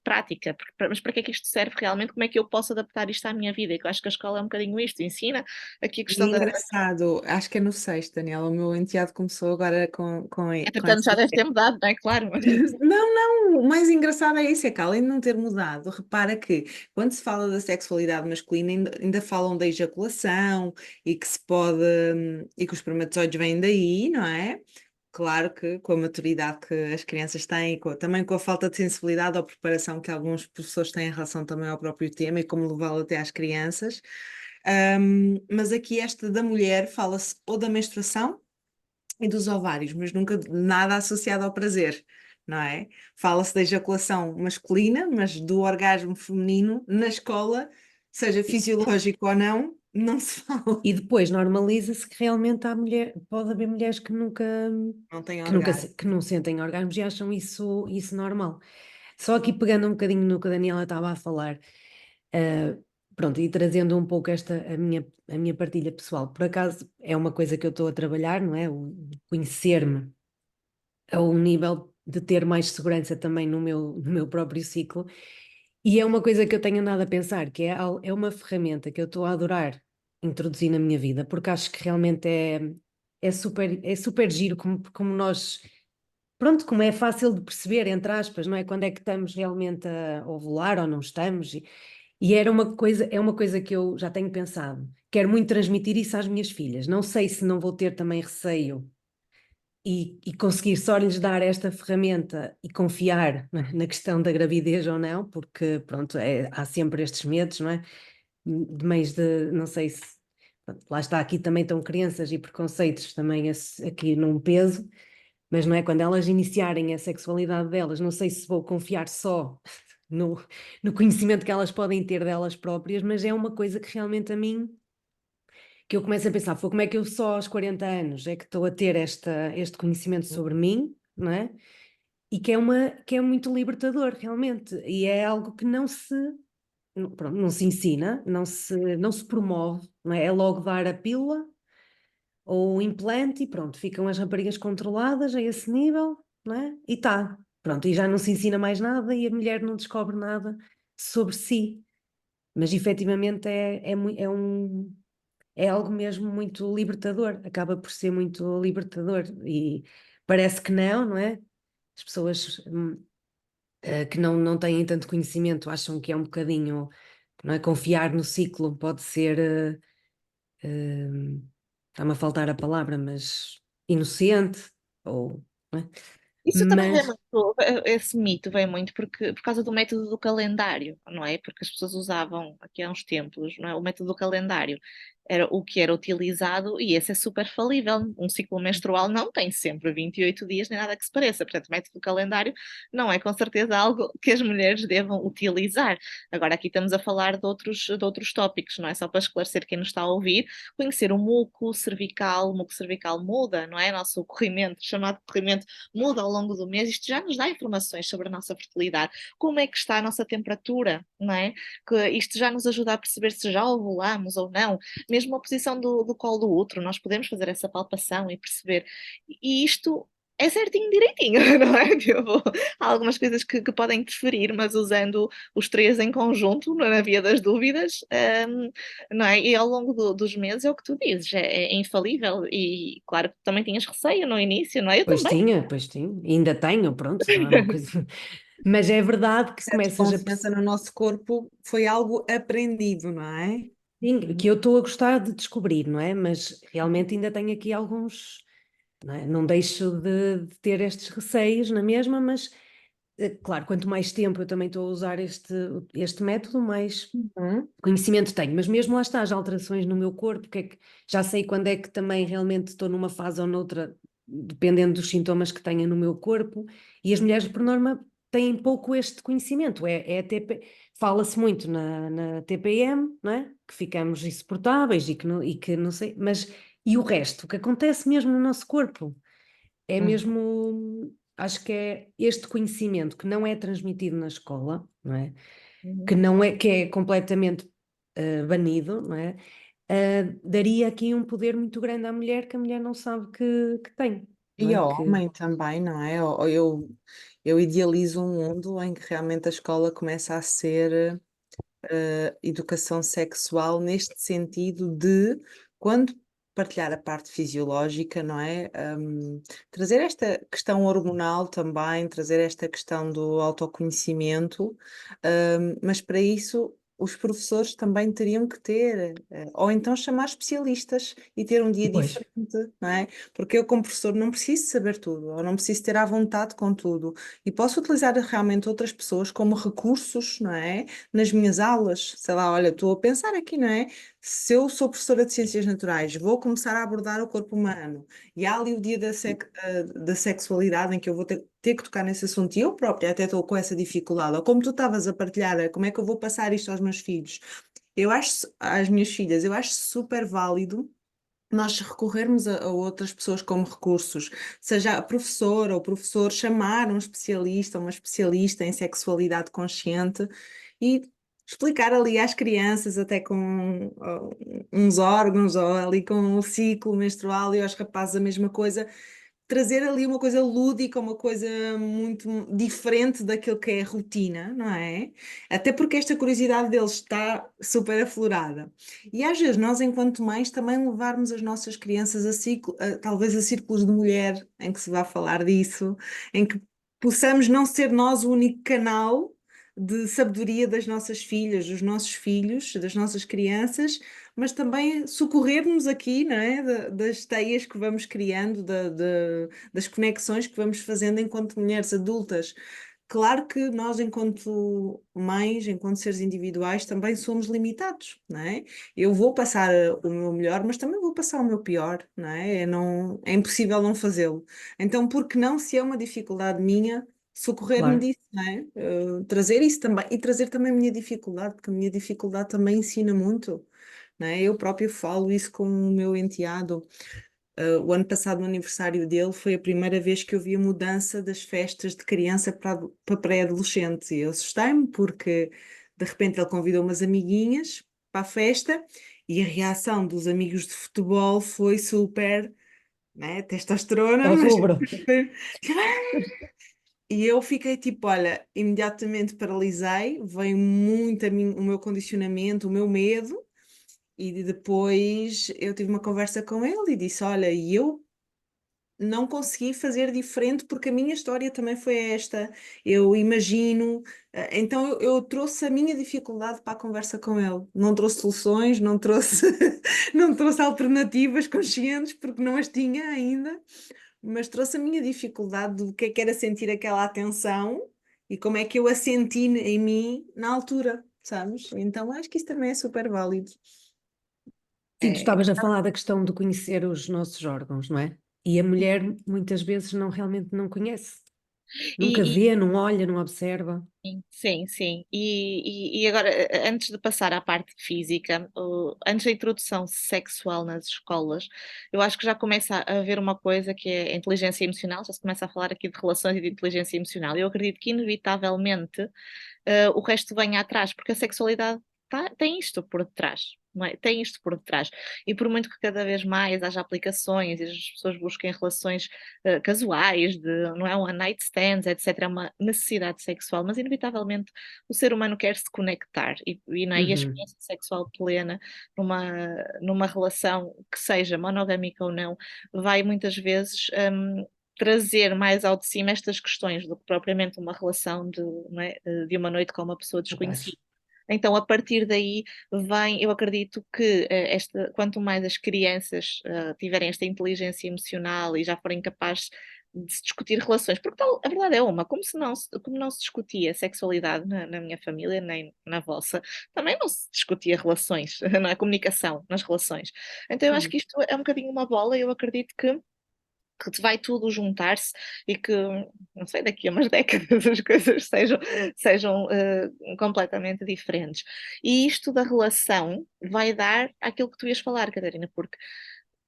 prática. Mas para que é que isto serve realmente? Como é que eu posso adaptar isto à minha vida? E que eu acho que a escola é um bocadinho isto, ensina aqui a E é questão da... engraçado, acho que é no sexto, Daniela. O meu enteado começou agora com Entretanto, essa já deve ideia. ter mudado, não é? Claro. Não, não, o mais engraçado é isso, é que além de não ter mudado, repara que quando se fala da sexualidade masculina ainda falam da ejaculação e que se pode, e que os espermatozoides vêm daí, não é? Claro que com a maturidade que as crianças têm, também com a falta de sensibilidade ou preparação que alguns professores têm em relação também ao próprio tema e como levá-lo até às crianças. Mas aqui esta da mulher fala-se ou da menstruação e dos ovários, mas nunca de nada associado ao prazer, não é? Fala-se da ejaculação masculina, mas do orgasmo feminino na escola, seja fisiológico ou não, não se fala. E depois normaliza-se que realmente pode haver mulheres Não tem que nunca orgasmo. que não sentem orgasmos e acham isso normal. Só aqui pegando um bocadinho no que a Daniela estava a falar, ah, pronto, e trazendo um pouco a minha partilha pessoal. Por acaso é uma coisa que eu estou a trabalhar, não é? O conhecer-me a um nível de ter mais segurança também no meu próprio ciclo. E é uma coisa que eu tenho andado a pensar, que é uma ferramenta que eu estou a adorar introduzir na minha vida, porque acho que realmente é super giro como nós, pronto, como é fácil de perceber, entre aspas, não é? Quando é que estamos realmente a ovular ou não estamos. E é uma coisa que eu já tenho pensado. Quero muito transmitir isso às minhas filhas. Não sei se não vou ter também receio e conseguir só lhes dar esta ferramenta e confiar na questão da gravidez ou não, porque pronto, há sempre estes medos, não é? De meios de, não sei se, pronto, lá está, aqui também estão crenças e preconceitos também aqui num peso, mas não é? Quando elas iniciarem a sexualidade delas, não sei se vou confiar só no, no conhecimento que elas podem ter delas próprias, mas é uma coisa que realmente a mim que eu começo a pensar, foi como é que eu só aos 40 anos é que estou a ter este conhecimento sobre mim, não é? E que é muito libertador, realmente. E é algo que pronto, não se ensina, não se promove, não é? É logo dar a pílula ou o implante e pronto, ficam as raparigas controladas a esse nível, não é? E tá, pronto, e já não se ensina mais nada e a mulher não descobre nada sobre si. Mas efetivamente é algo mesmo muito libertador, acaba por ser muito libertador e parece que não é? As pessoas que não têm tanto conhecimento acham que é um bocadinho, não é? Confiar no ciclo pode ser, está-me a faltar a palavra, mas inocente, ou, não é? Isso também vem Mas muito, esse mito vem muito por causa do método do calendário, não é? Porque as pessoas usavam aqui há uns tempos, não é? O método do calendário era o que era utilizado e esse é super falível. Um ciclo menstrual não tem sempre 28 dias nem nada que se pareça. Portanto, o método do calendário não é com certeza algo que as mulheres devam utilizar. Agora, aqui estamos a falar de outros tópicos, não é? Só para esclarecer quem nos está a ouvir, conhecer o muco cervical muda, não é? Nosso corrimento, chamado corrimento muda ao longo do mês, isto já nos dá informações sobre a nossa fertilidade, como é que está a nossa temperatura, não é? Que isto já nos ajuda a perceber se já ovulamos ou não, mesmo a posição do colo do útero, nós podemos fazer essa palpação e perceber, e isto é certinho, direitinho, não é? Tipo, há algumas coisas que podem interferir, mas usando os três em conjunto, na via das dúvidas, não é? E ao longo dos meses é o que tu dizes, é infalível e claro que também tinhas receio no início, não é? Eu também. pois tinha, ainda tenho, pronto, não é uma coisa. Mas é verdade que Essa começas a desconfiança no nosso corpo foi algo aprendido, não é? sim, que eu estou a gostar de descobrir, não é? Mas realmente ainda tenho aqui alguns, não é? Não deixo de ter estes receios na mesma, mas claro, quanto mais tempo eu também estou a usar este método, mais Uhum. conhecimento tenho. Mas mesmo lá está, as alterações no meu corpo, já sei quando é que também realmente estou numa fase ou noutra, dependendo dos sintomas que tenha no meu corpo, e as mulheres, por norma, têm pouco este conhecimento. Fala-se muito na TPM, não é? Que ficamos insuportáveis e que não sei, mas e o resto, o que acontece mesmo no nosso corpo? É Uhum. mesmo, acho que é este conhecimento que não é transmitido na escola, não é? Uhum. Que não é, que é completamente banido, não é? Daria aqui um poder muito grande à mulher que a mulher não sabe que tem. não E é? ao Que, homem também, não é? Eu idealizo um mundo em que realmente a escola começa a ser educação sexual neste sentido de quando partilhar a parte fisiológica, não é? Trazer esta questão hormonal também, trazer esta questão do autoconhecimento, mas para isso os professores também teriam que ter, ou então chamar especialistas e ter um dia pois, diferente, não é? Porque eu, como professor, não preciso saber tudo, ou não preciso ter à vontade com tudo, e posso utilizar realmente outras pessoas como recursos, não é? Nas minhas aulas, sei lá, olha, estou a pensar aqui, não é? Se eu sou professora de Ciências Naturais, vou começar a abordar o corpo humano, e há ali o dia da sexualidade em que eu vou ter que tocar nesse assunto, e eu própria até estou com essa dificuldade, ou como tu estavas a partilhar, como é que eu vou passar isto aos meus filhos? Eu acho, às minhas filhas, eu acho super válido nós recorrermos a outras pessoas como recursos, seja a professora ou o professor chamar um especialista, uma especialista em sexualidade consciente e explicar ali às crianças, até com uns órgãos, ou ali com o ciclo menstrual, e aos rapazes a mesma coisa, trazer ali uma coisa lúdica, uma coisa muito diferente daquilo que é a rotina, não é? Até porque esta curiosidade deles está super aflorada. E às vezes nós, enquanto mães, também levarmos as nossas crianças talvez a círculos de mulher em que se vá falar disso, em que possamos não ser nós o único canal de sabedoria das nossas filhas, dos nossos filhos, das nossas crianças, mas também socorrer-nos aqui, não é? Das teias que vamos criando, das conexões que vamos fazendo enquanto mulheres adultas. Claro que nós, enquanto mães, enquanto seres individuais, também somos limitados, não é? Eu vou passar o meu melhor, mas também vou passar o meu pior, não é? Não, é impossível não fazê-lo. Então, por que não, se é uma dificuldade minha, socorrer-me claro, disso, não é? Trazer isso também, e trazer também a minha dificuldade, porque a minha dificuldade também ensina muito, não é? Eu próprio falo isso com o meu enteado. O ano passado, no aniversário dele, foi a primeira vez que eu vi a mudança das festas de criança para pré-adolescentes. E eu assustei-me porque, de repente, ele convidou umas amiguinhas para a festa e a reação dos amigos de futebol foi super, né, testosterona, ao mas rubro. super... E eu fiquei tipo, olha, imediatamente paralisei, veio muito o meu condicionamento, o meu medo, e depois eu tive uma conversa com ele e disse: olha, e eu não consegui fazer diferente porque a minha história também foi esta. Eu imagino, então eu trouxe a minha dificuldade para a conversa com ele. Não trouxe soluções, não trouxe, não trouxe alternativas conscientes porque não as tinha ainda, mas trouxe a minha dificuldade do que era sentir aquela atenção e como é que eu a senti em mim na altura, sabes? Então acho que isso também é super válido. Sim, tu É, estavas a falar da questão de conhecer os nossos órgãos, não é? E a mulher muitas vezes não realmente não conhece, nunca e, vê, não olha, não observa. sim, sim, sim. E agora, antes de passar à parte física, antes da introdução sexual nas escolas, eu acho que já começa a haver uma coisa que é a inteligência emocional, já se começa a falar aqui de relações e de inteligência emocional. Eu acredito que, inevitavelmente, o resto venha atrás, porque a sexualidade tem isto por detrás. Não é? Tem isto por detrás. E por muito que cada vez mais haja aplicações e as pessoas busquem relações casuais, não é? One night stands, etc., é uma necessidade sexual, mas inevitavelmente o ser humano quer se conectar não é? E a Uhum, experiência sexual plena numa relação que seja monogâmica ou não, vai muitas vezes trazer mais ao de cima estas questões do que propriamente uma relação não é, de uma noite com uma pessoa capaz. desconhecida. Então, a partir daí, eu acredito que quanto mais as crianças tiverem esta inteligência emocional e já forem capazes de se discutir relações, porque a verdade é uma, como não se discutia sexualidade na minha família, nem na vossa, também não se discutia relações, não é? Comunicação nas relações. Então, eu acho Uhum. que isto é um bocadinho uma bola, e eu acredito que vai tudo juntar-se e que, não sei, daqui a umas décadas as coisas sejam completamente diferentes. E isto da relação vai dar aquilo que tu ias falar, Catarina, porque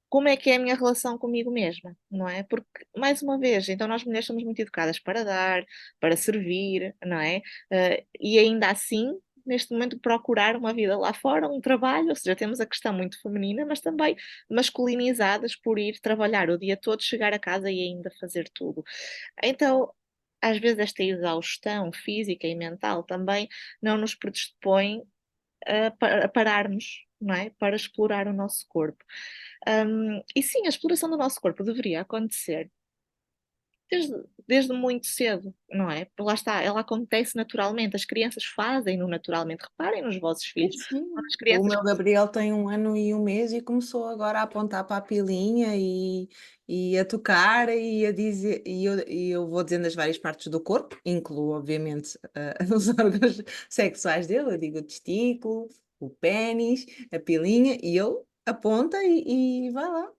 como é que é a minha relação comigo mesma, não é? Porque, mais uma vez, então nós mulheres somos muito educadas para dar, para servir, não é? E ainda assim neste momento, procurar uma vida lá fora, um trabalho, ou seja, temos a questão muito feminina, mas também masculinizadas por ir trabalhar o dia todo, chegar a casa e ainda fazer tudo. Então, às vezes, esta exaustão física e mental também não nos predispõe a pararmos, não é? Para explorar o nosso corpo. E sim, a exploração do nosso corpo deveria acontecer desde muito cedo, não é? Lá está, ela acontece naturalmente, as crianças fazem-no naturalmente. Reparem nos vossos filhos, Sim. quando as O crianças. meu Gabriel tem 1 ano e 1 mês e começou agora a apontar para a pilinha e a tocar e a dizer, e eu vou dizendo as várias partes do corpo, incluo obviamente os órgãos sexuais dele, eu digo o testículo, o pénis, a pilinha, e ele aponta e vai lá.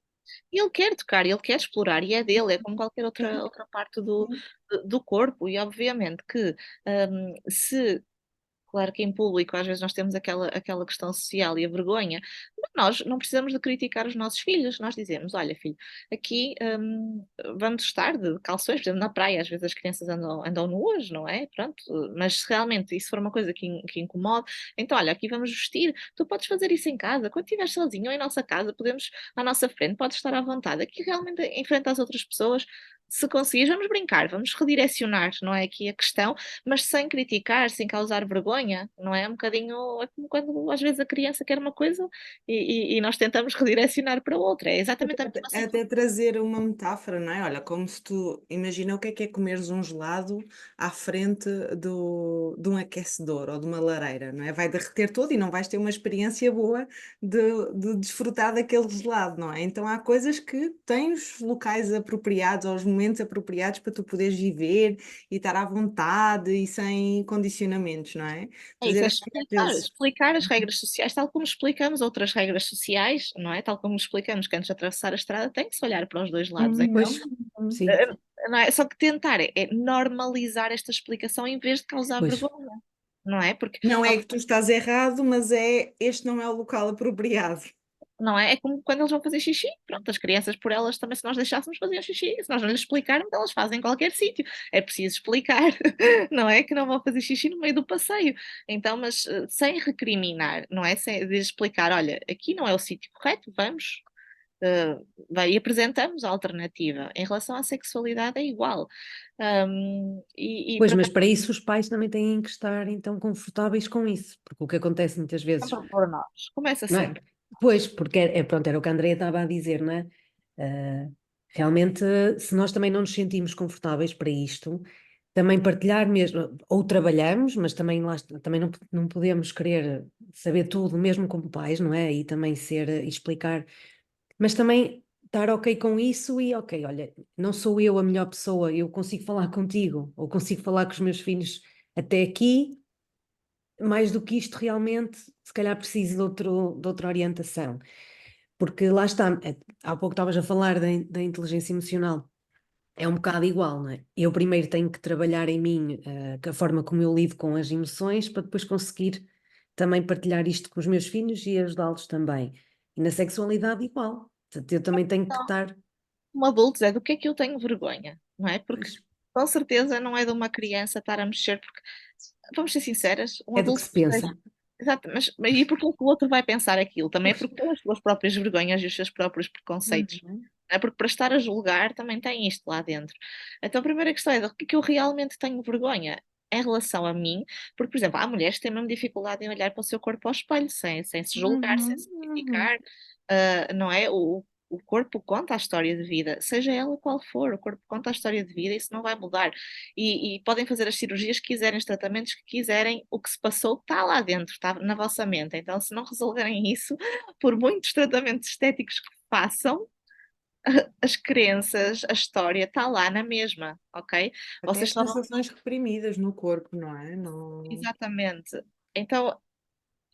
E ele quer tocar, ele quer explorar, e é dele, é como qualquer outra parte do corpo, e obviamente que se. Claro que em público às vezes nós temos aquela questão social e a vergonha, mas nós não precisamos de criticar os nossos filhos, nós dizemos, olha filho, aqui vamos estar de calções, por exemplo, na praia às vezes as crianças andam nuas, não é? Pronto, mas se realmente isso for uma coisa que incomode, então olha, aqui vamos vestir, tu podes fazer isso em casa, quando estiveres sozinho ou em nossa casa, podemos, à nossa frente, podes estar à vontade, aqui realmente em frente às outras pessoas, se conseguires, vamos brincar, vamos redirecionar, não é aqui a questão, mas sem criticar, sem causar vergonha, não é? Um bocadinho, é como quando às vezes a criança quer uma coisa e nós tentamos redirecionar para outra, é exatamente a mesma situação. Até trazer uma metáfora, não é? Olha, como se tu imagina o que é comeres um gelado à frente de um aquecedor ou de uma lareira, não é? Vai derreter todo e não vais ter uma experiência boa de desfrutar daquele gelado, não é? Então há coisas que tens locais apropriados ou os momentos apropriados para tu poderes viver e estar à vontade e sem condicionamentos, não é? É isso, Trazer é essa cabeça. explicar as regras sociais, tal como explicamos outras regras sociais, não é? Tal como explicamos que antes de atravessar a estrada tem que se olhar para os dois lados. Então, Pois, sim, eh, não é? Só que tentar é normalizar esta explicação em vez de causar pois. vergonha, não é? Porque Não é que tu estás errado, mas este não é o local apropriado. não é? É como quando eles vão fazer xixi. Pronto, as crianças, por elas também, se nós deixássemos fazer xixi, se nós não lhes explicarmos, elas fazem em qualquer sítio. É preciso explicar, não é? Que não vão fazer xixi no meio do passeio. Então, mas sem recriminar, não é? Sem de explicar, olha, aqui não é o sítio correto, vamos. E apresentamos a alternativa. Em relação à sexualidade é igual. E Pois, por mas acaso, para isso os pais também têm que estar então confortáveis com isso, porque o que acontece muitas vezes, sempre por nós. Começa não é? sempre. Pois, porque pronto, era o que a Andrea estava a dizer, não é? Ah, realmente, se nós também não nos sentimos confortáveis para isto, também partilhar mesmo, ou trabalhamos, mas também, também não podemos querer saber tudo, mesmo como pais, não é? E também e explicar, mas também estar ok com isso e ok, olha, não sou eu a melhor pessoa, eu consigo falar contigo, ou consigo falar com os meus filhos até aqui, mais do que isto realmente, se calhar preciso de outra orientação. Porque lá está, há pouco estavas a falar da inteligência emocional, é um bocado igual, não é? Eu primeiro tenho que trabalhar em mim, com a forma como eu lido com as emoções, para depois conseguir também partilhar isto com os meus filhos e ajudá-los também. E na sexualidade, igual. Portanto, eu também tenho que estar. Como adultos é do que é que eu tenho vergonha, não é? Porque Pois, com certeza não é de uma criança estar a mexer, porque vamos ser sinceras, um é do que adulto se que esteja. pensa. Exato, mas e porque é que o outro vai pensar aquilo? Também é porque tem as suas próprias vergonhas e os seus próprios preconceitos. Uhum. Não é? Porque para estar a julgar também tem isto lá dentro. Então a primeira questão é do que é que eu realmente tenho vergonha em relação a mim, porque, por exemplo, há mulheres que têm mesmo dificuldade em olhar para o seu corpo ao espelho, sem se julgar, sem Uhum. se Uhum. criticar, não é? O corpo conta a história de vida, seja ela qual for, o corpo conta a história de vida e isso não vai mudar. E podem fazer as cirurgias que quiserem, os tratamentos que quiserem, o que se passou está lá dentro, está na vossa mente. Então, se não resolverem isso, por muitos tratamentos estéticos que façam, as crenças, a história está lá na mesma, ok? Até Vocês as só não. sensações reprimidas no corpo, não é? Não... Exatamente. Então,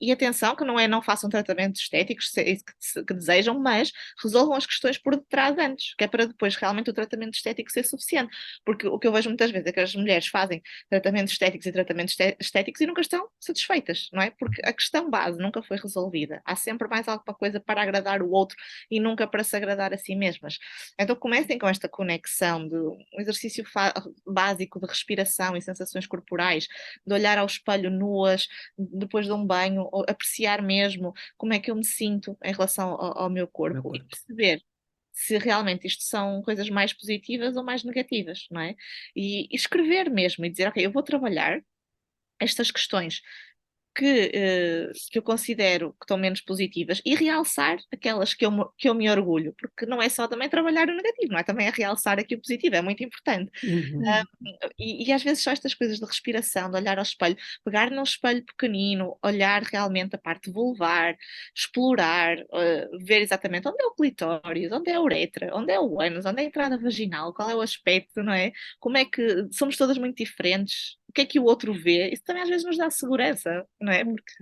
E atenção, que não façam tratamentos estéticos se é isso que desejam, mas resolvam as questões por detrás antes, que é para depois realmente o tratamento estético ser suficiente. Porque o que eu vejo muitas vezes é que as mulheres fazem tratamentos estéticos e tratamentos estéticos e nunca estão satisfeitas, não é? Porque a questão base nunca foi resolvida. Há sempre mais alguma coisa para agradar o outro e nunca para se agradar a si mesmas. Então comecem com esta conexão de um exercício básico de respiração e sensações corporais, de olhar ao espelho nuas, depois de um banho, ou apreciar mesmo como é que eu me sinto em relação ao meu Meu corpo e corpo. perceber se realmente isto são coisas mais positivas ou mais negativas, não é? E escrever mesmo e dizer, ok, eu vou trabalhar estas questões que eu considero que estão menos positivas e realçar aquelas que eu me orgulho, porque não é só também trabalhar o negativo, não é? Também é realçar aqui o positivo, é muito importante. Uhum. E às vezes só estas coisas de respiração, de olhar ao espelho, pegar num espelho pequenino, olhar realmente a parte vulvar, explorar, ver exatamente onde é o clitóris, onde é a uretra, onde é o ânus, onde é a entrada vaginal, qual é o aspecto, não é? Como é que somos todas muito diferentes, o que é que o outro vê? Isso também às vezes nos dá segurança, não é? Porque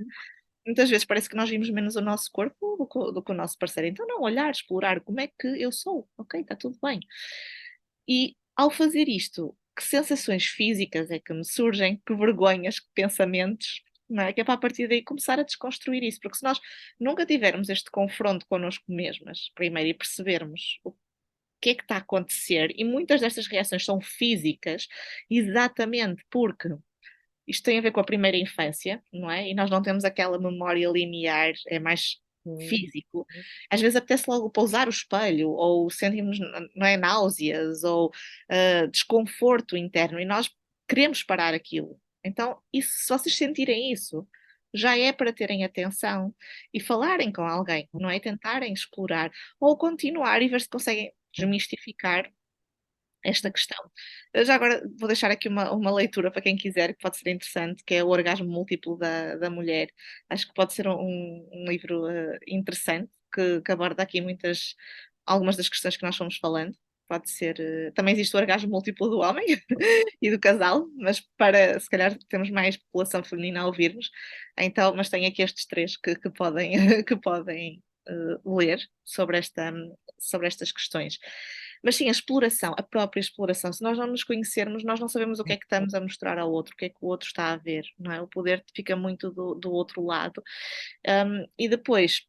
muitas vezes parece que nós vimos menos o nosso corpo do que o nosso parceiro. Então, não, olhar, explorar como é que eu sou, ok, está tudo bem. E ao fazer isto, que sensações físicas é que me surgem, que vergonhas, que pensamentos, não é? Que é para a partir daí começar a desconstruir isso, porque se nós nunca tivermos este confronto connosco mesmas, primeiro, e percebermos o que é que está a acontecer, e muitas destas reações são físicas, exatamente porque isto tem a ver com a primeira infância, não é? E nós não temos aquela memória linear, é mais físico. Às vezes apetece logo pousar o espelho, ou sentimos, não é, náuseas, ou desconforto interno, e nós queremos parar aquilo. Então, isso, se vocês sentirem isso, já é para terem atenção e falarem com alguém, não é? Tentarem explorar, ou continuar e ver se conseguem desmistificar esta questão. Já agora vou deixar aqui uma leitura para quem quiser, que pode ser interessante, que é O Orgasmo Múltiplo da Mulher. Acho que pode ser um livro interessante, que aborda aqui algumas das questões que nós fomos falando. Pode ser. Também existe o orgasmo múltiplo do homem e do casal, mas para, se calhar, temos mais população feminina a ouvir-nos. Então, mas tem aqui estes três que podem, que podem ler sobre estas questões. Mas sim, a exploração, a própria exploração. Se nós não nos conhecermos, nós não sabemos o que é que estamos a mostrar ao outro, o que é que o outro está a ver, não é? O poder fica muito do outro lado. E depois,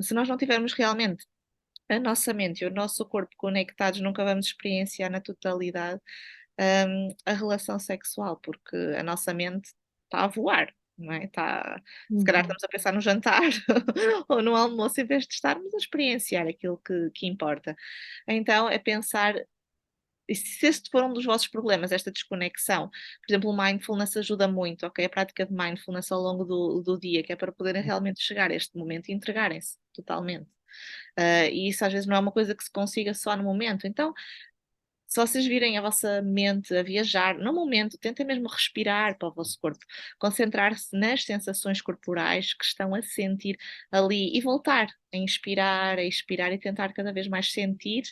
se nós não tivermos realmente a nossa mente e o nosso corpo conectados, nunca vamos experienciar na totalidade, a relação sexual, porque a nossa mente está a voar, não é? Se calhar estamos a pensar no jantar ou no almoço em vez de estarmos a experienciar aquilo que importa. Então, é pensar. E se este for um dos vossos problemas, esta desconexão, por exemplo, o mindfulness ajuda muito, ok? A prática de mindfulness ao longo do dia, que é para poderem realmente chegar a este momento e entregarem-se totalmente. E isso às vezes não é uma coisa que se consiga só no momento. Então, se vocês virem a vossa mente a viajar, no momento, tentem mesmo respirar para o vosso corpo, concentrar-se nas sensações corporais que estão a sentir ali e voltar a inspirar, a expirar e tentar cada vez mais sentir,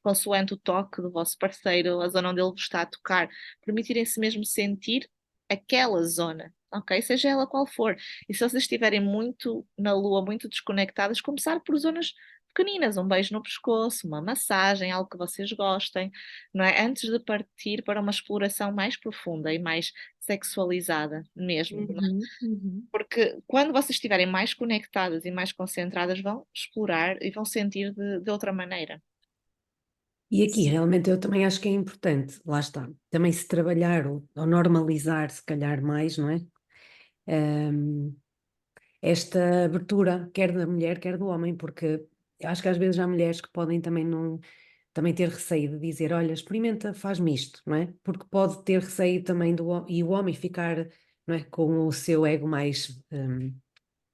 consoante o toque do vosso parceiro, a zona onde ele vos está a tocar, permitirem-se mesmo sentir aquela zona. Ok? Seja ela qual for. E se vocês estiverem muito na lua, muito desconectadas, começar por zonas pequeninas, um beijo no pescoço, uma massagem, algo que vocês gostem, não é? Antes de partir para uma exploração mais profunda e mais sexualizada mesmo, não é? Porque quando vocês estiverem mais conectadas e mais concentradas, vão explorar e vão sentir de outra maneira. E aqui Sim. realmente eu também acho que é importante, lá está, também se trabalhar ou normalizar, se calhar mais, não é? Esta abertura, quer da mulher, quer do homem, porque eu acho que às vezes há mulheres que podem também não, também ter receio de dizer, olha, experimenta, faz-me isto, não é? Porque pode ter receio também e o homem ficar, não é, com o seu ego mais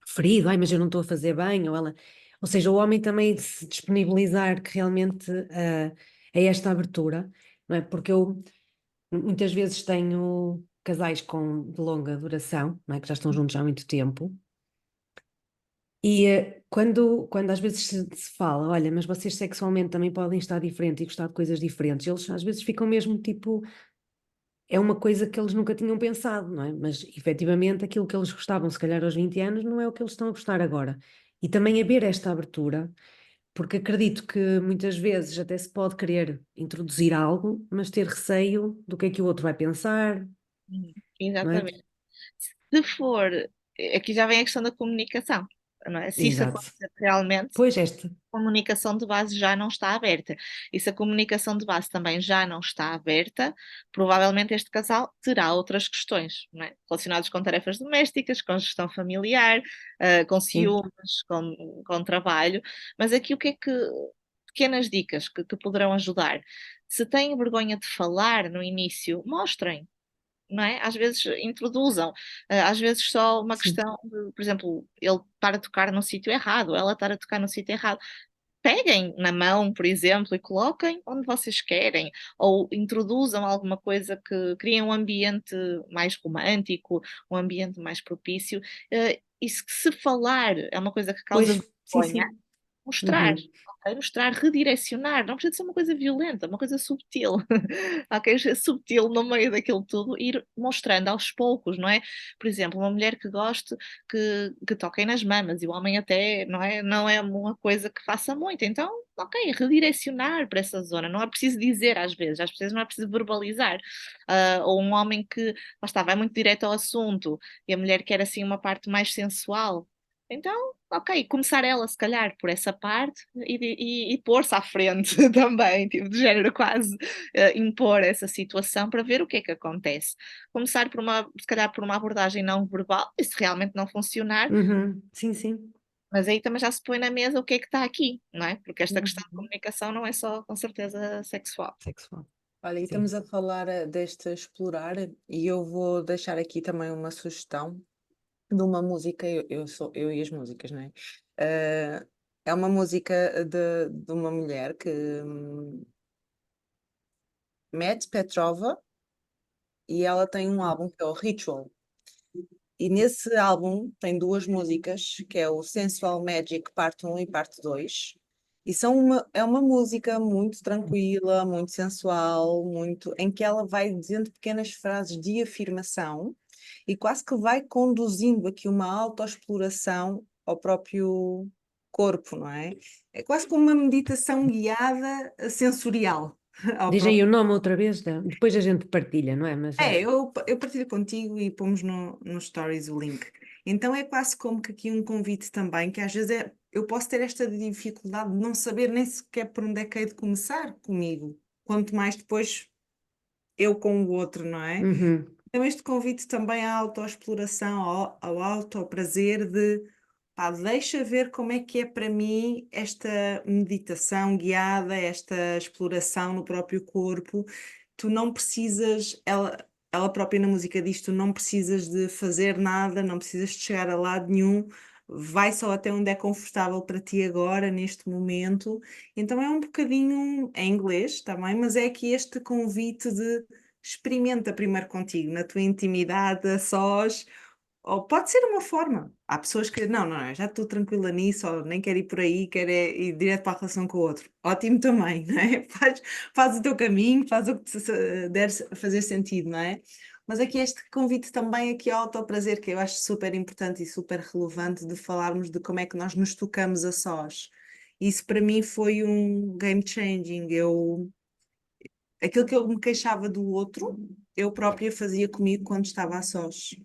ferido, ai, mas eu não estou a fazer bem, ou seja, o homem também se disponibilizar que realmente a esta abertura, não é? Porque eu muitas vezes tenho casais de longa duração, não é? Que já estão juntos há muito tempo. E quando às vezes se fala, olha, mas vocês sexualmente também podem estar diferentes e gostar de coisas diferentes, eles às vezes ficam mesmo tipo, é uma coisa que eles nunca tinham pensado, não é? Mas efetivamente aquilo que eles gostavam, se calhar aos 20 anos, não é o que eles estão a gostar agora. E também haver esta abertura, porque acredito que muitas vezes até se pode querer introduzir algo, mas ter receio do que é que o outro vai pensar, não é? Exatamente. Se for, aqui já vem a questão da comunicação, não é? Se isso Exato. acontecer realmente, Pois esta, a comunicação de base já não está aberta. E se a comunicação de base também já não está aberta, provavelmente este casal terá outras questões, não é? Relacionadas com tarefas domésticas, com gestão familiar, com sim. ciúmes, com trabalho. Mas aqui o que é que. Pequenas dicas que poderão ajudar. Se têm vergonha de falar no início, mostrem, não é? Às vezes introduzam, às vezes só uma Sim. questão de, por exemplo, ele estar a tocar no sítio errado, ela estar a tocar no sítio errado. Peguem na mão, por exemplo, e coloquem onde vocês querem, ou introduzam alguma coisa que criem um ambiente mais romântico, um ambiente mais propício. E se falar é uma coisa que causa Pois, sim, vergonha, sim. mostrar, Uhum. ok? Mostrar, redirecionar, não precisa de ser uma coisa violenta, uma coisa subtil, ok? Subtil no meio daquilo tudo, ir mostrando aos poucos, não é? Por exemplo, uma mulher que goste que toquem nas mamas e o homem até, não é uma coisa que faça muito, então, ok, redirecionar para essa zona, não é preciso dizer às vezes não é preciso verbalizar. Ou um homem que, lá está, vai muito direto ao assunto e a mulher quer assim uma parte mais sensual. Então, ok, começar ela, se calhar, por essa parte e pôr-se à frente também, tipo, de género quase impor essa situação para ver o que é que acontece. Começar por se calhar por uma abordagem não verbal, e se realmente não funcionar, Uhum. Sim, sim. mas aí também já se põe na mesa o que é que está aqui, não é? Porque esta questão de Uhum. comunicação não é só, com certeza, sexual. Sexual. Olha, e Sim. estamos a falar deste explorar, e eu vou deixar aqui também uma sugestão de uma música, eu e as músicas, não é? Eh, é uma música de uma mulher que, Matt Petrova, e ela tem um álbum que é o Ritual. E nesse álbum tem duas músicas, que é o Sensual Magic Parte 1 e Parte 2. E é uma música muito tranquila, muito sensual, muito em que ela vai dizendo pequenas frases de afirmação e quase que vai conduzindo aqui uma autoexploração ao próprio corpo, não é? É quase como uma meditação guiada sensorial ao Diz aí próprio. o nome outra vez, depois a gente partilha, não é? Mas Eu partilho contigo e pomos no Stories o link. Então é quase como que aqui um convite também, que às vezes eu posso ter esta dificuldade de não saber nem sequer por onde é que hei de começar comigo, quanto mais depois eu com o outro, não é? uhum. Então este convite também à autoexploração, ao autoprazer de, pá, deixa ver como é que é para mim esta meditação guiada, esta exploração no próprio corpo. Tu não precisas, ela própria na música diz, tu não precisas de fazer nada, não precisas de chegar a lado nenhum, vai só até onde é confortável para ti agora, neste momento. Então é um bocadinho em inglês também, mas é aqui este convite de experimenta primeiro contigo, na tua intimidade, a sós, ou pode ser uma forma. Há pessoas que, não, já estou tranquila nisso, ou nem quero ir por aí, quero é ir direto para a relação com o outro. Ótimo também, não é? Faz o teu caminho, faz o que te der fazer sentido, não é? Mas aqui este convite também aqui ao autoprazer, que eu acho super importante e super relevante de falarmos de como é que nós nos tocamos a sós. Isso para mim foi um game changing. Aquilo que eu me queixava do outro, eu própria fazia comigo quando estava a sós.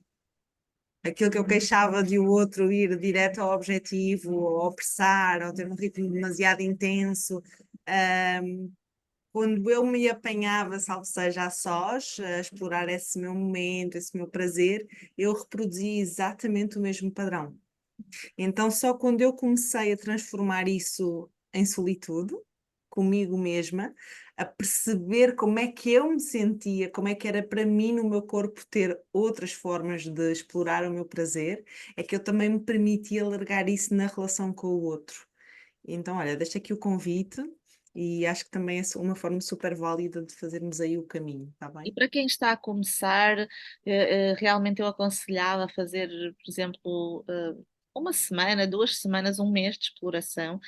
Aquilo que eu queixava de o outro ir direto ao objetivo, ou apressar, ou ter um ritmo demasiado intenso, quando eu me apanhava, salvo seja a sós, a explorar esse meu momento, esse meu prazer, eu reproduzia exatamente o mesmo padrão. Então, só quando eu comecei a transformar isso em solitude, comigo mesma, a perceber como é que eu me sentia, como é que era para mim no meu corpo ter outras formas de explorar o meu prazer, é que eu também me permitia largar isso na relação com o outro. Então, olha, deixo aqui o convite e acho que também é uma forma super válida de fazermos aí o caminho, está E bem? para quem está a começar, realmente eu aconselhava a fazer, por exemplo, uma semana, 2 semanas, um mês de exploração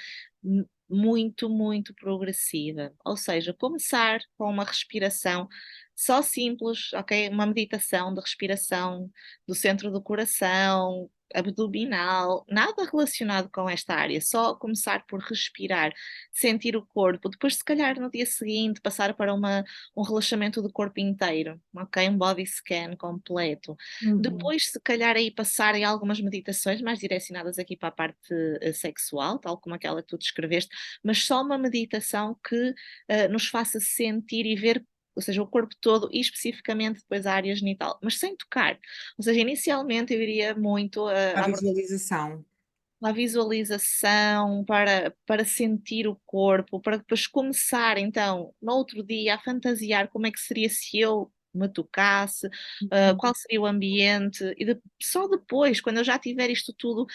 muito, muito progressiva. Ou seja, começar com uma respiração só simples, ok? Uma meditação de respiração do centro do coração, abdominal, nada relacionado com esta área, só começar por respirar, sentir o corpo, depois se calhar no dia seguinte passar para um relaxamento do corpo inteiro, ok? Um body scan completo. Depois se calhar aí passar em algumas meditações mais direcionadas aqui para a parte sexual, tal como aquela que tu descreveste, mas só uma meditação que nos faça sentir e ver, ou seja, o corpo todo e especificamente depois a área genital, mas sem tocar. Ou seja, inicialmente eu iria muito A visualização. a visualização, para sentir o corpo, para depois começar então, no outro dia, a fantasiar como é que seria se eu me tocasse, qual seria o ambiente, e só depois, quando eu já tiver isto tudo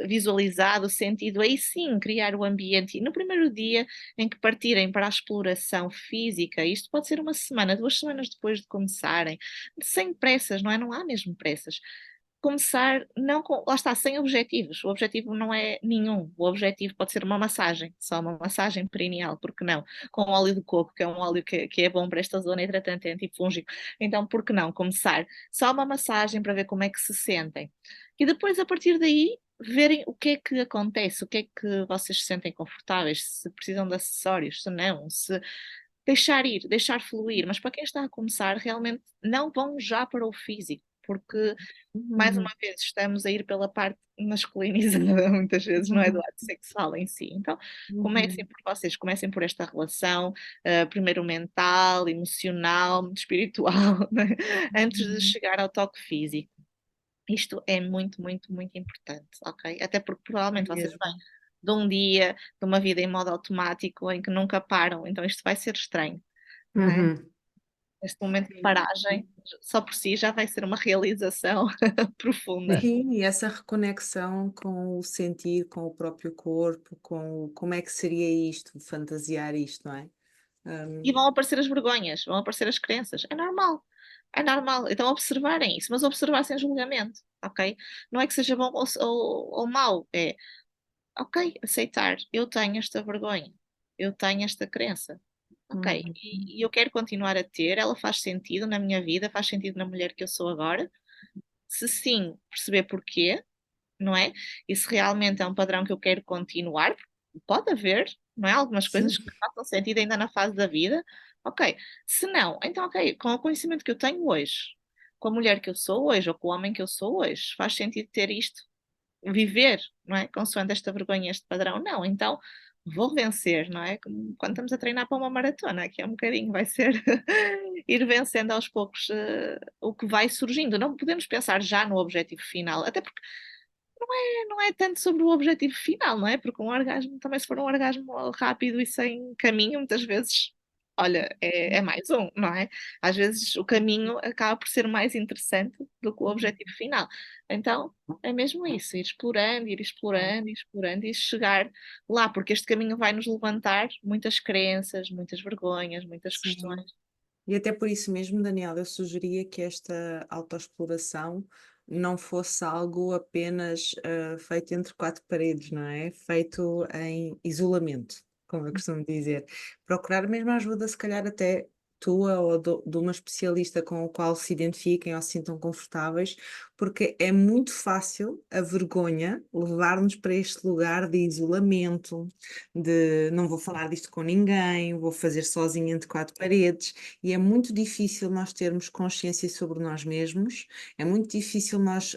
visualizado, sentido, aí sim criar o ambiente. E no primeiro dia em que partirem para a exploração física, isto pode ser uma semana, 2 semanas depois de começarem, sem pressas, não é? Não há mesmo pressas. Começar, não com, lá está, sem objetivos. O objetivo não é nenhum. O objetivo pode ser uma massagem, só uma massagem perineal, porque não? Com óleo de coco, que é um óleo que é bom para esta zona, hidratante, antifúngico. Então, por que não começar? Só uma massagem para ver como é que se sentem. E depois, a partir daí, verem o que é que acontece, o que é que vocês se sentem confortáveis, se precisam de acessórios, se não, se deixar ir, deixar fluir. Mas para quem está a começar, realmente não vão já para o físico, porque mais uma vez, estamos a ir pela parte masculinizada, muitas vezes, não é do ato sexual em si. Então, comecem por vocês, comecem por esta relação, primeiro mental, emocional, espiritual, né? Antes de chegar ao toque físico. Isto é muito, muito, muito importante, ok? Até porque provavelmente vocês Mesmo. vêm de um dia, de uma vida em modo automático, em que nunca param, então isto vai ser estranho, não é? Uhum. Este momento de paragem, só por si, já vai ser uma realização profunda. Sim, e essa reconexão com o sentir, com o próprio corpo, com como é que seria isto, fantasiar isto, não é? E vão aparecer as vergonhas, vão aparecer as crenças. É normal. É normal. Então observarem isso, mas observar sem julgamento, ok? Não é que seja bom ou mau, é ok, aceitar. Eu tenho esta vergonha, eu tenho esta crença, ok? Uhum. E eu quero continuar a ter, ela faz sentido na minha vida, faz sentido na mulher que eu sou agora. Se sim, perceber porquê, não é? E se realmente é um padrão que eu quero continuar, pode haver, não é? Algumas Sim. coisas que façam sentido ainda na fase da vida, ok. Se não, então, ok, com o conhecimento que eu tenho hoje, com a mulher que eu sou hoje, ou com o homem que eu sou hoje, faz sentido ter isto, viver, não é? Consoante esta vergonha, este padrão, não, então vou vencer, não é? Como quando estamos a treinar para uma maratona, que é um bocadinho, vai ser ir vencendo aos poucos o que vai surgindo. Não podemos pensar já no objetivo final, até porque não é tanto sobre o objetivo final, não é? Porque um orgasmo, também se for um orgasmo rápido e sem caminho, muitas vezes, olha, é mais um, não é? Às vezes o caminho acaba por ser mais interessante do que o objetivo final. Então, é mesmo isso, ir explorando, ir explorando e chegar lá, porque este caminho vai nos levantar muitas crenças, muitas vergonhas, muitas Sim. questões. E até por isso mesmo, Daniel, eu sugeria que esta autoexploração não fosse algo apenas feito entre quatro paredes, não é? Feito em isolamento, como eu costumo dizer. Procurar mesmo ajuda, se calhar até tua ou de uma especialista com o qual se identifiquem ou se sintam confortáveis, porque é muito fácil a vergonha levar-nos para este lugar de isolamento, de não vou falar disto com ninguém, vou fazer sozinha entre quatro paredes. E é muito difícil nós termos consciência sobre nós mesmos, é muito difícil nós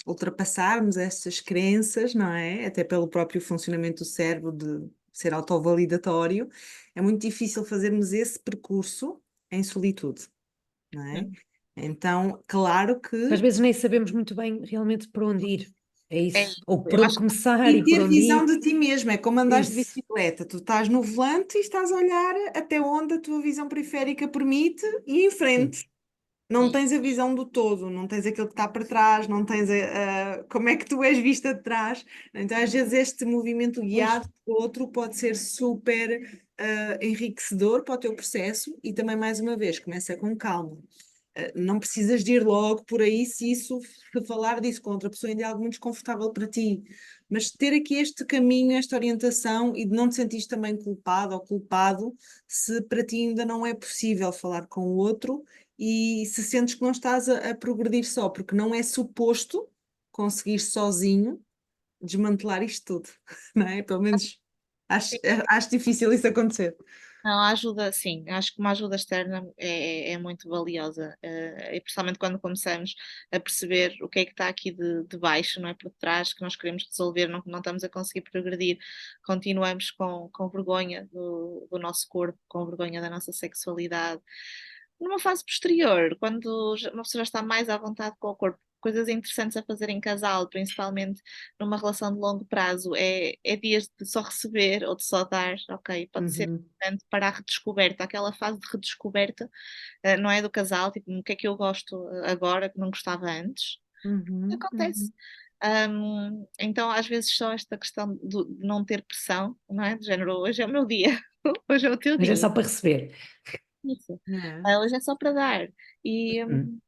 ultrapassarmos essas crenças, não é? Até pelo próprio funcionamento do cérebro de ser autovalidatório, é muito difícil fazermos esse percurso em solitude, não é? Então, claro Às que vezes nem sabemos muito bem realmente por onde ir. É É isso. isso. Ou por Eu onde acho que começar e e por ter onde visão ir. de ti mesmo, é como andares de Isso. bicicleta, tu estás no volante e estás a olhar até onde a tua visão periférica permite e em Sim. frente. Não é tens a visão do todo, não tens aquilo que está para trás, não tens como é que tu és vista de trás. Então, às vezes, este movimento Pois. guiado por outro pode ser super enriquecedor para o teu processo e também, mais uma vez, começa com calma. Não precisas de ir logo por aí se falar disso com outra pessoa ainda é algo muito desconfortável para ti. Mas ter aqui este caminho, esta orientação e de não te sentires também culpado ou culpado se para ti ainda não é possível falar com o outro e se sentes que não estás a progredir só, porque não é suposto conseguir sozinho desmantelar isto tudo, não é? Pelo menos acho difícil isso acontecer. Não, a ajuda, sim, acho que uma ajuda externa é muito valiosa, e principalmente quando começamos a perceber o que é que está aqui de baixo, não é por trás, que nós queremos resolver, não estamos a conseguir progredir, continuamos com vergonha do nosso corpo, com vergonha da nossa sexualidade. Numa fase posterior, quando uma pessoa já está mais à vontade com o corpo, coisas interessantes a fazer em casal, principalmente numa relação de longo prazo, é dias de só receber ou de só dar, ok? Pode ser Uhum. importante para a redescoberta, aquela fase de redescoberta, não é do casal, tipo, o que é que eu gosto agora que não gostava antes? Uhum, Acontece. uhum. Então, às vezes, só esta questão de não ter pressão, não é? Do género, hoje é o meu dia, hoje é o teu Mas é dia. só para receber. Isso. É. Hoje é só para dar. E, Uhum.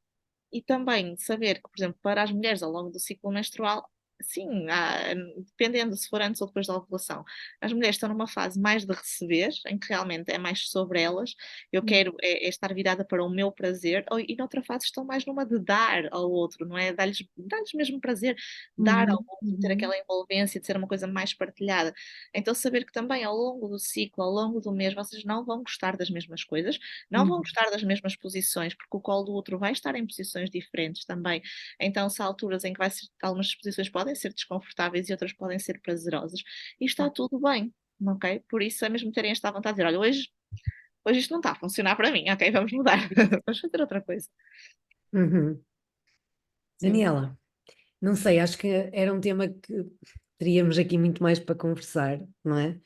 e também saber que, por exemplo, para as mulheres ao longo do ciclo menstrual, sim, dependendo se for antes ou depois da ovulação, as mulheres estão numa fase mais de receber, em que realmente é mais sobre elas, eu quero é estar virada para o meu prazer, e noutra fase estão mais numa de dar ao outro, não é? Dar-lhes mesmo prazer, dar ao Uhum, outro, ter uhum, aquela envolvência de ser uma coisa mais partilhada. Então saber que também ao longo do ciclo, ao longo do mês, vocês não vão gostar das mesmas coisas, não vão uhum. gostar das mesmas posições, porque o colo do outro vai estar em posições diferentes também. Então, se há alturas em que algumas posições podem ser desconfortáveis e outras podem ser prazerosas, e está tudo bem, ok? Por isso é mesmo terem esta vontade de dizer, olha, hoje isto não está a funcionar para mim, ok? Vamos mudar, vamos fazer outra coisa. Uhum. Sim. Daniela, não sei, acho que era um tema que teríamos aqui muito mais para conversar, não é?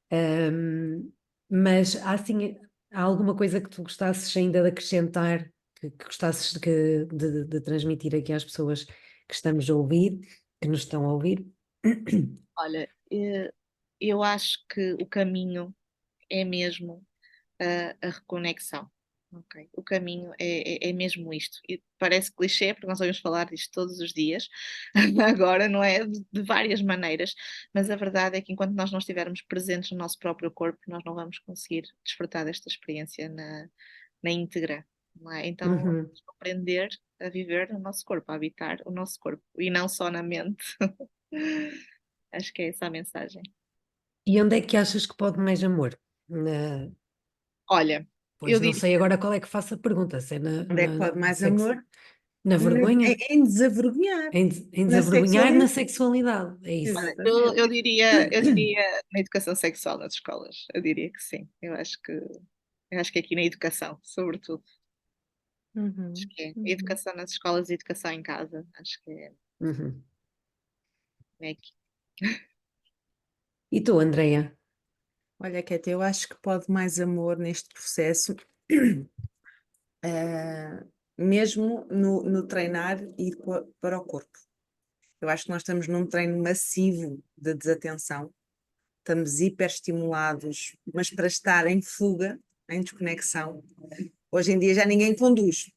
Ahm, mas há assim, há alguma coisa que tu gostasses ainda de acrescentar, que gostasses de transmitir aqui às pessoas que estamos a ouvir, que nos estão a ouvir? Olha, eu acho que o caminho é mesmo a reconexão. Ok. O caminho é mesmo isto. E parece clichê, porque nós ouvimos falar disto todos os dias, agora, não é? De várias maneiras, mas a verdade é que enquanto nós não estivermos presentes no nosso próprio corpo, nós não vamos conseguir desfrutar desta experiência na íntegra. Não é? Então, Uhum. vamos aprender a viver no nosso corpo, a habitar o nosso corpo, e não só na mente. Acho que é essa a mensagem. E onde é que achas que pode mais amor? Olha, Pois eu não diria. sei agora qual é que faço a pergunta, se é Onde é que pode mais amor? na vergonha, Em desavergonhar. em Na desavergonhar na sexualidade. sexualidade, é isso. Exatamente. Eu diria na educação sexual nas escolas. Eu diria que sim. Eu acho que aqui na educação, sobretudo. Acho Uhum, que é. uhum. Educação nas escolas e educação em casa. Acho que Uhum. é aqui. E tu, Andreia? Olha, Kate, eu acho que pode mais amor neste processo, mesmo no treinar e ir para o corpo. Eu acho que nós estamos num treino massivo de desatenção, estamos hiperestimulados, mas para estar em fuga, em desconexão. Hoje em dia já ninguém conduz,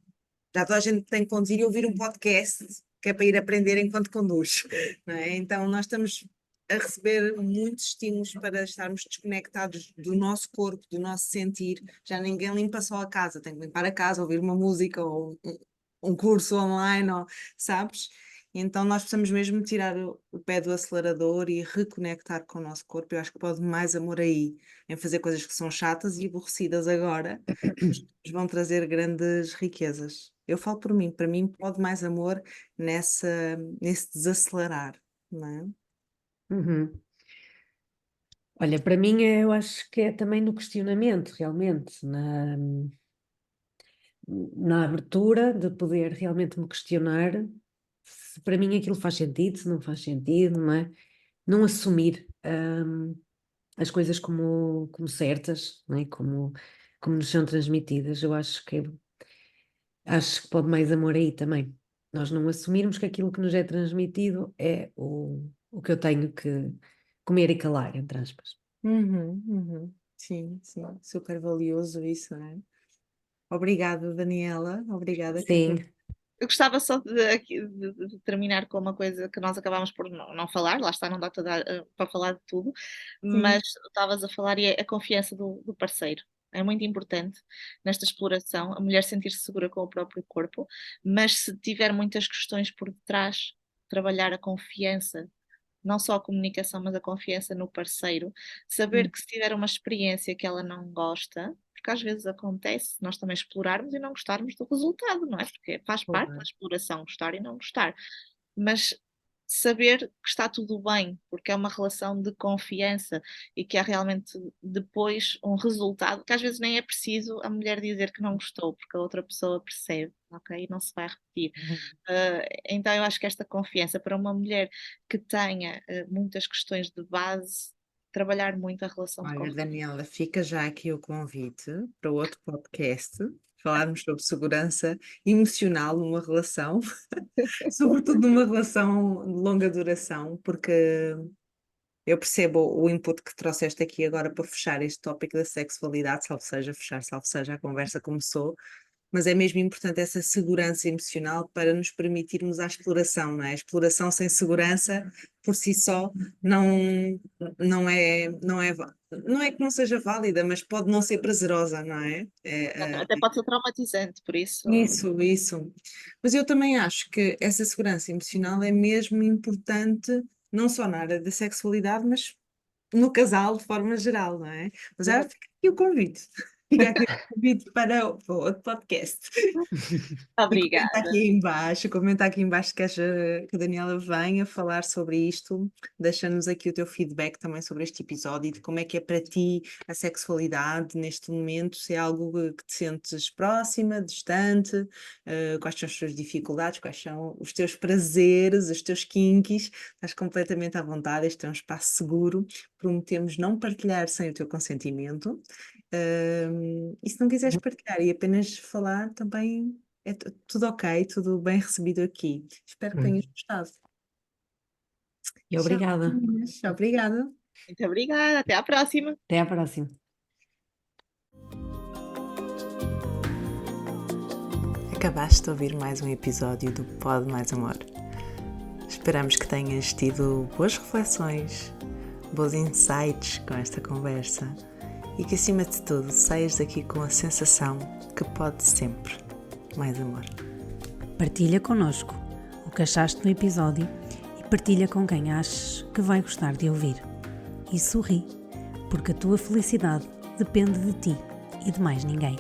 já toda a gente tem que conduzir e ouvir um podcast, que é para ir aprender enquanto conduz, não é? Então nós estamos a receber muitos estímulos para estarmos desconectados do nosso corpo, do nosso sentir. Já ninguém limpa só a casa, tem que limpar a casa, ouvir uma música ou um curso online, ou, sabes? Então nós precisamos mesmo tirar o pé do acelerador e reconectar com o nosso corpo. Eu acho que pode mais amor aí, em fazer coisas que são chatas e aborrecidas agora, mas que vão trazer grandes riquezas. Eu falo por mim, para mim pode mais amor nesse desacelerar, não é? Uhum. Olha, para mim eu acho que é também no questionamento, realmente, na abertura de poder realmente me questionar se para mim aquilo faz sentido, se não faz sentido, não é? Não assumir as coisas como certas, não é? Como nos são transmitidas. Eu acho que pode mais amor aí também. Nós não assumirmos que aquilo que nos é transmitido é o que eu tenho que comer e calar, entre aspas. Uhum, uhum. Sim, sim, super valioso isso, não é? Obrigada, Daniela. Obrigada, Sim, Eu gostava só de terminar com uma coisa que nós acabámos por não falar, lá está, não dá para falar de tudo, mas estavas a falar e é a confiança do parceiro. É muito importante nesta exploração a mulher sentir-se segura com o próprio corpo, mas se tiver muitas questões por detrás, trabalhar a confiança, não só a comunicação, mas a confiança no parceiro, saber que se tiver uma experiência que ela não gosta, porque às vezes acontece nós também explorarmos e não gostarmos do resultado, não é? Porque faz parte da exploração gostar e não gostar, mas saber que está tudo bem, porque é uma relação de confiança e que há realmente depois um resultado, que às vezes nem é preciso a mulher dizer que não gostou, porque a outra pessoa percebe, ok? E não se vai repetir. Então eu acho que esta confiança para uma mulher que tenha muitas questões de base, trabalhar muito a relação de Olha, confiança. Daniela, fica já aqui o convite para outro podcast, falarmos sobre segurança emocional numa relação, sobretudo numa relação de longa duração, porque eu percebo o input que trouxeste aqui agora para fechar este tópico da sexualidade, salvo seja, a conversa começou, mas é mesmo importante essa segurança emocional para nos permitirmos a exploração, não é? A exploração sem segurança, por si só, não é que não seja válida, mas pode não ser prazerosa, não é? Até pode ser traumatizante, por isso. Isso. Mas eu também acho que essa segurança emocional é mesmo importante, não só na área da sexualidade, mas no casal de forma geral, não é? Mas já fica aqui o convite. Fica aqui o convite para o outro podcast. E Obrigada. comenta aqui em baixo se queres que a Daniela venha falar sobre isto, deixa-nos aqui o teu feedback também sobre este episódio e de como é que é para ti a sexualidade neste momento, se é algo que te sentes próxima, distante, quais são as tuas dificuldades, quais são os teus prazeres, os teus kinkies, estás completamente à vontade, este é um espaço seguro, prometemos não partilhar sem o teu consentimento. E se não quiseres partilhar e apenas falar, também é tudo ok, tudo bem recebido aqui. Espero que tenhas gostado. e obrigada. Tchau, meninas. Obrigada. Muito obrigada. Até à próxima. Até à próxima. Acabaste de ouvir mais um episódio do Pod Mais Amor. Esperamos que tenhas tido boas reflexões, bons insights com esta conversa e que, acima de tudo, saias daqui com a sensação que pode sempre mais amor. Partilha connosco o que achaste no episódio e partilha com quem achas que vai gostar de ouvir. E sorri, porque a tua felicidade depende de ti e de mais ninguém.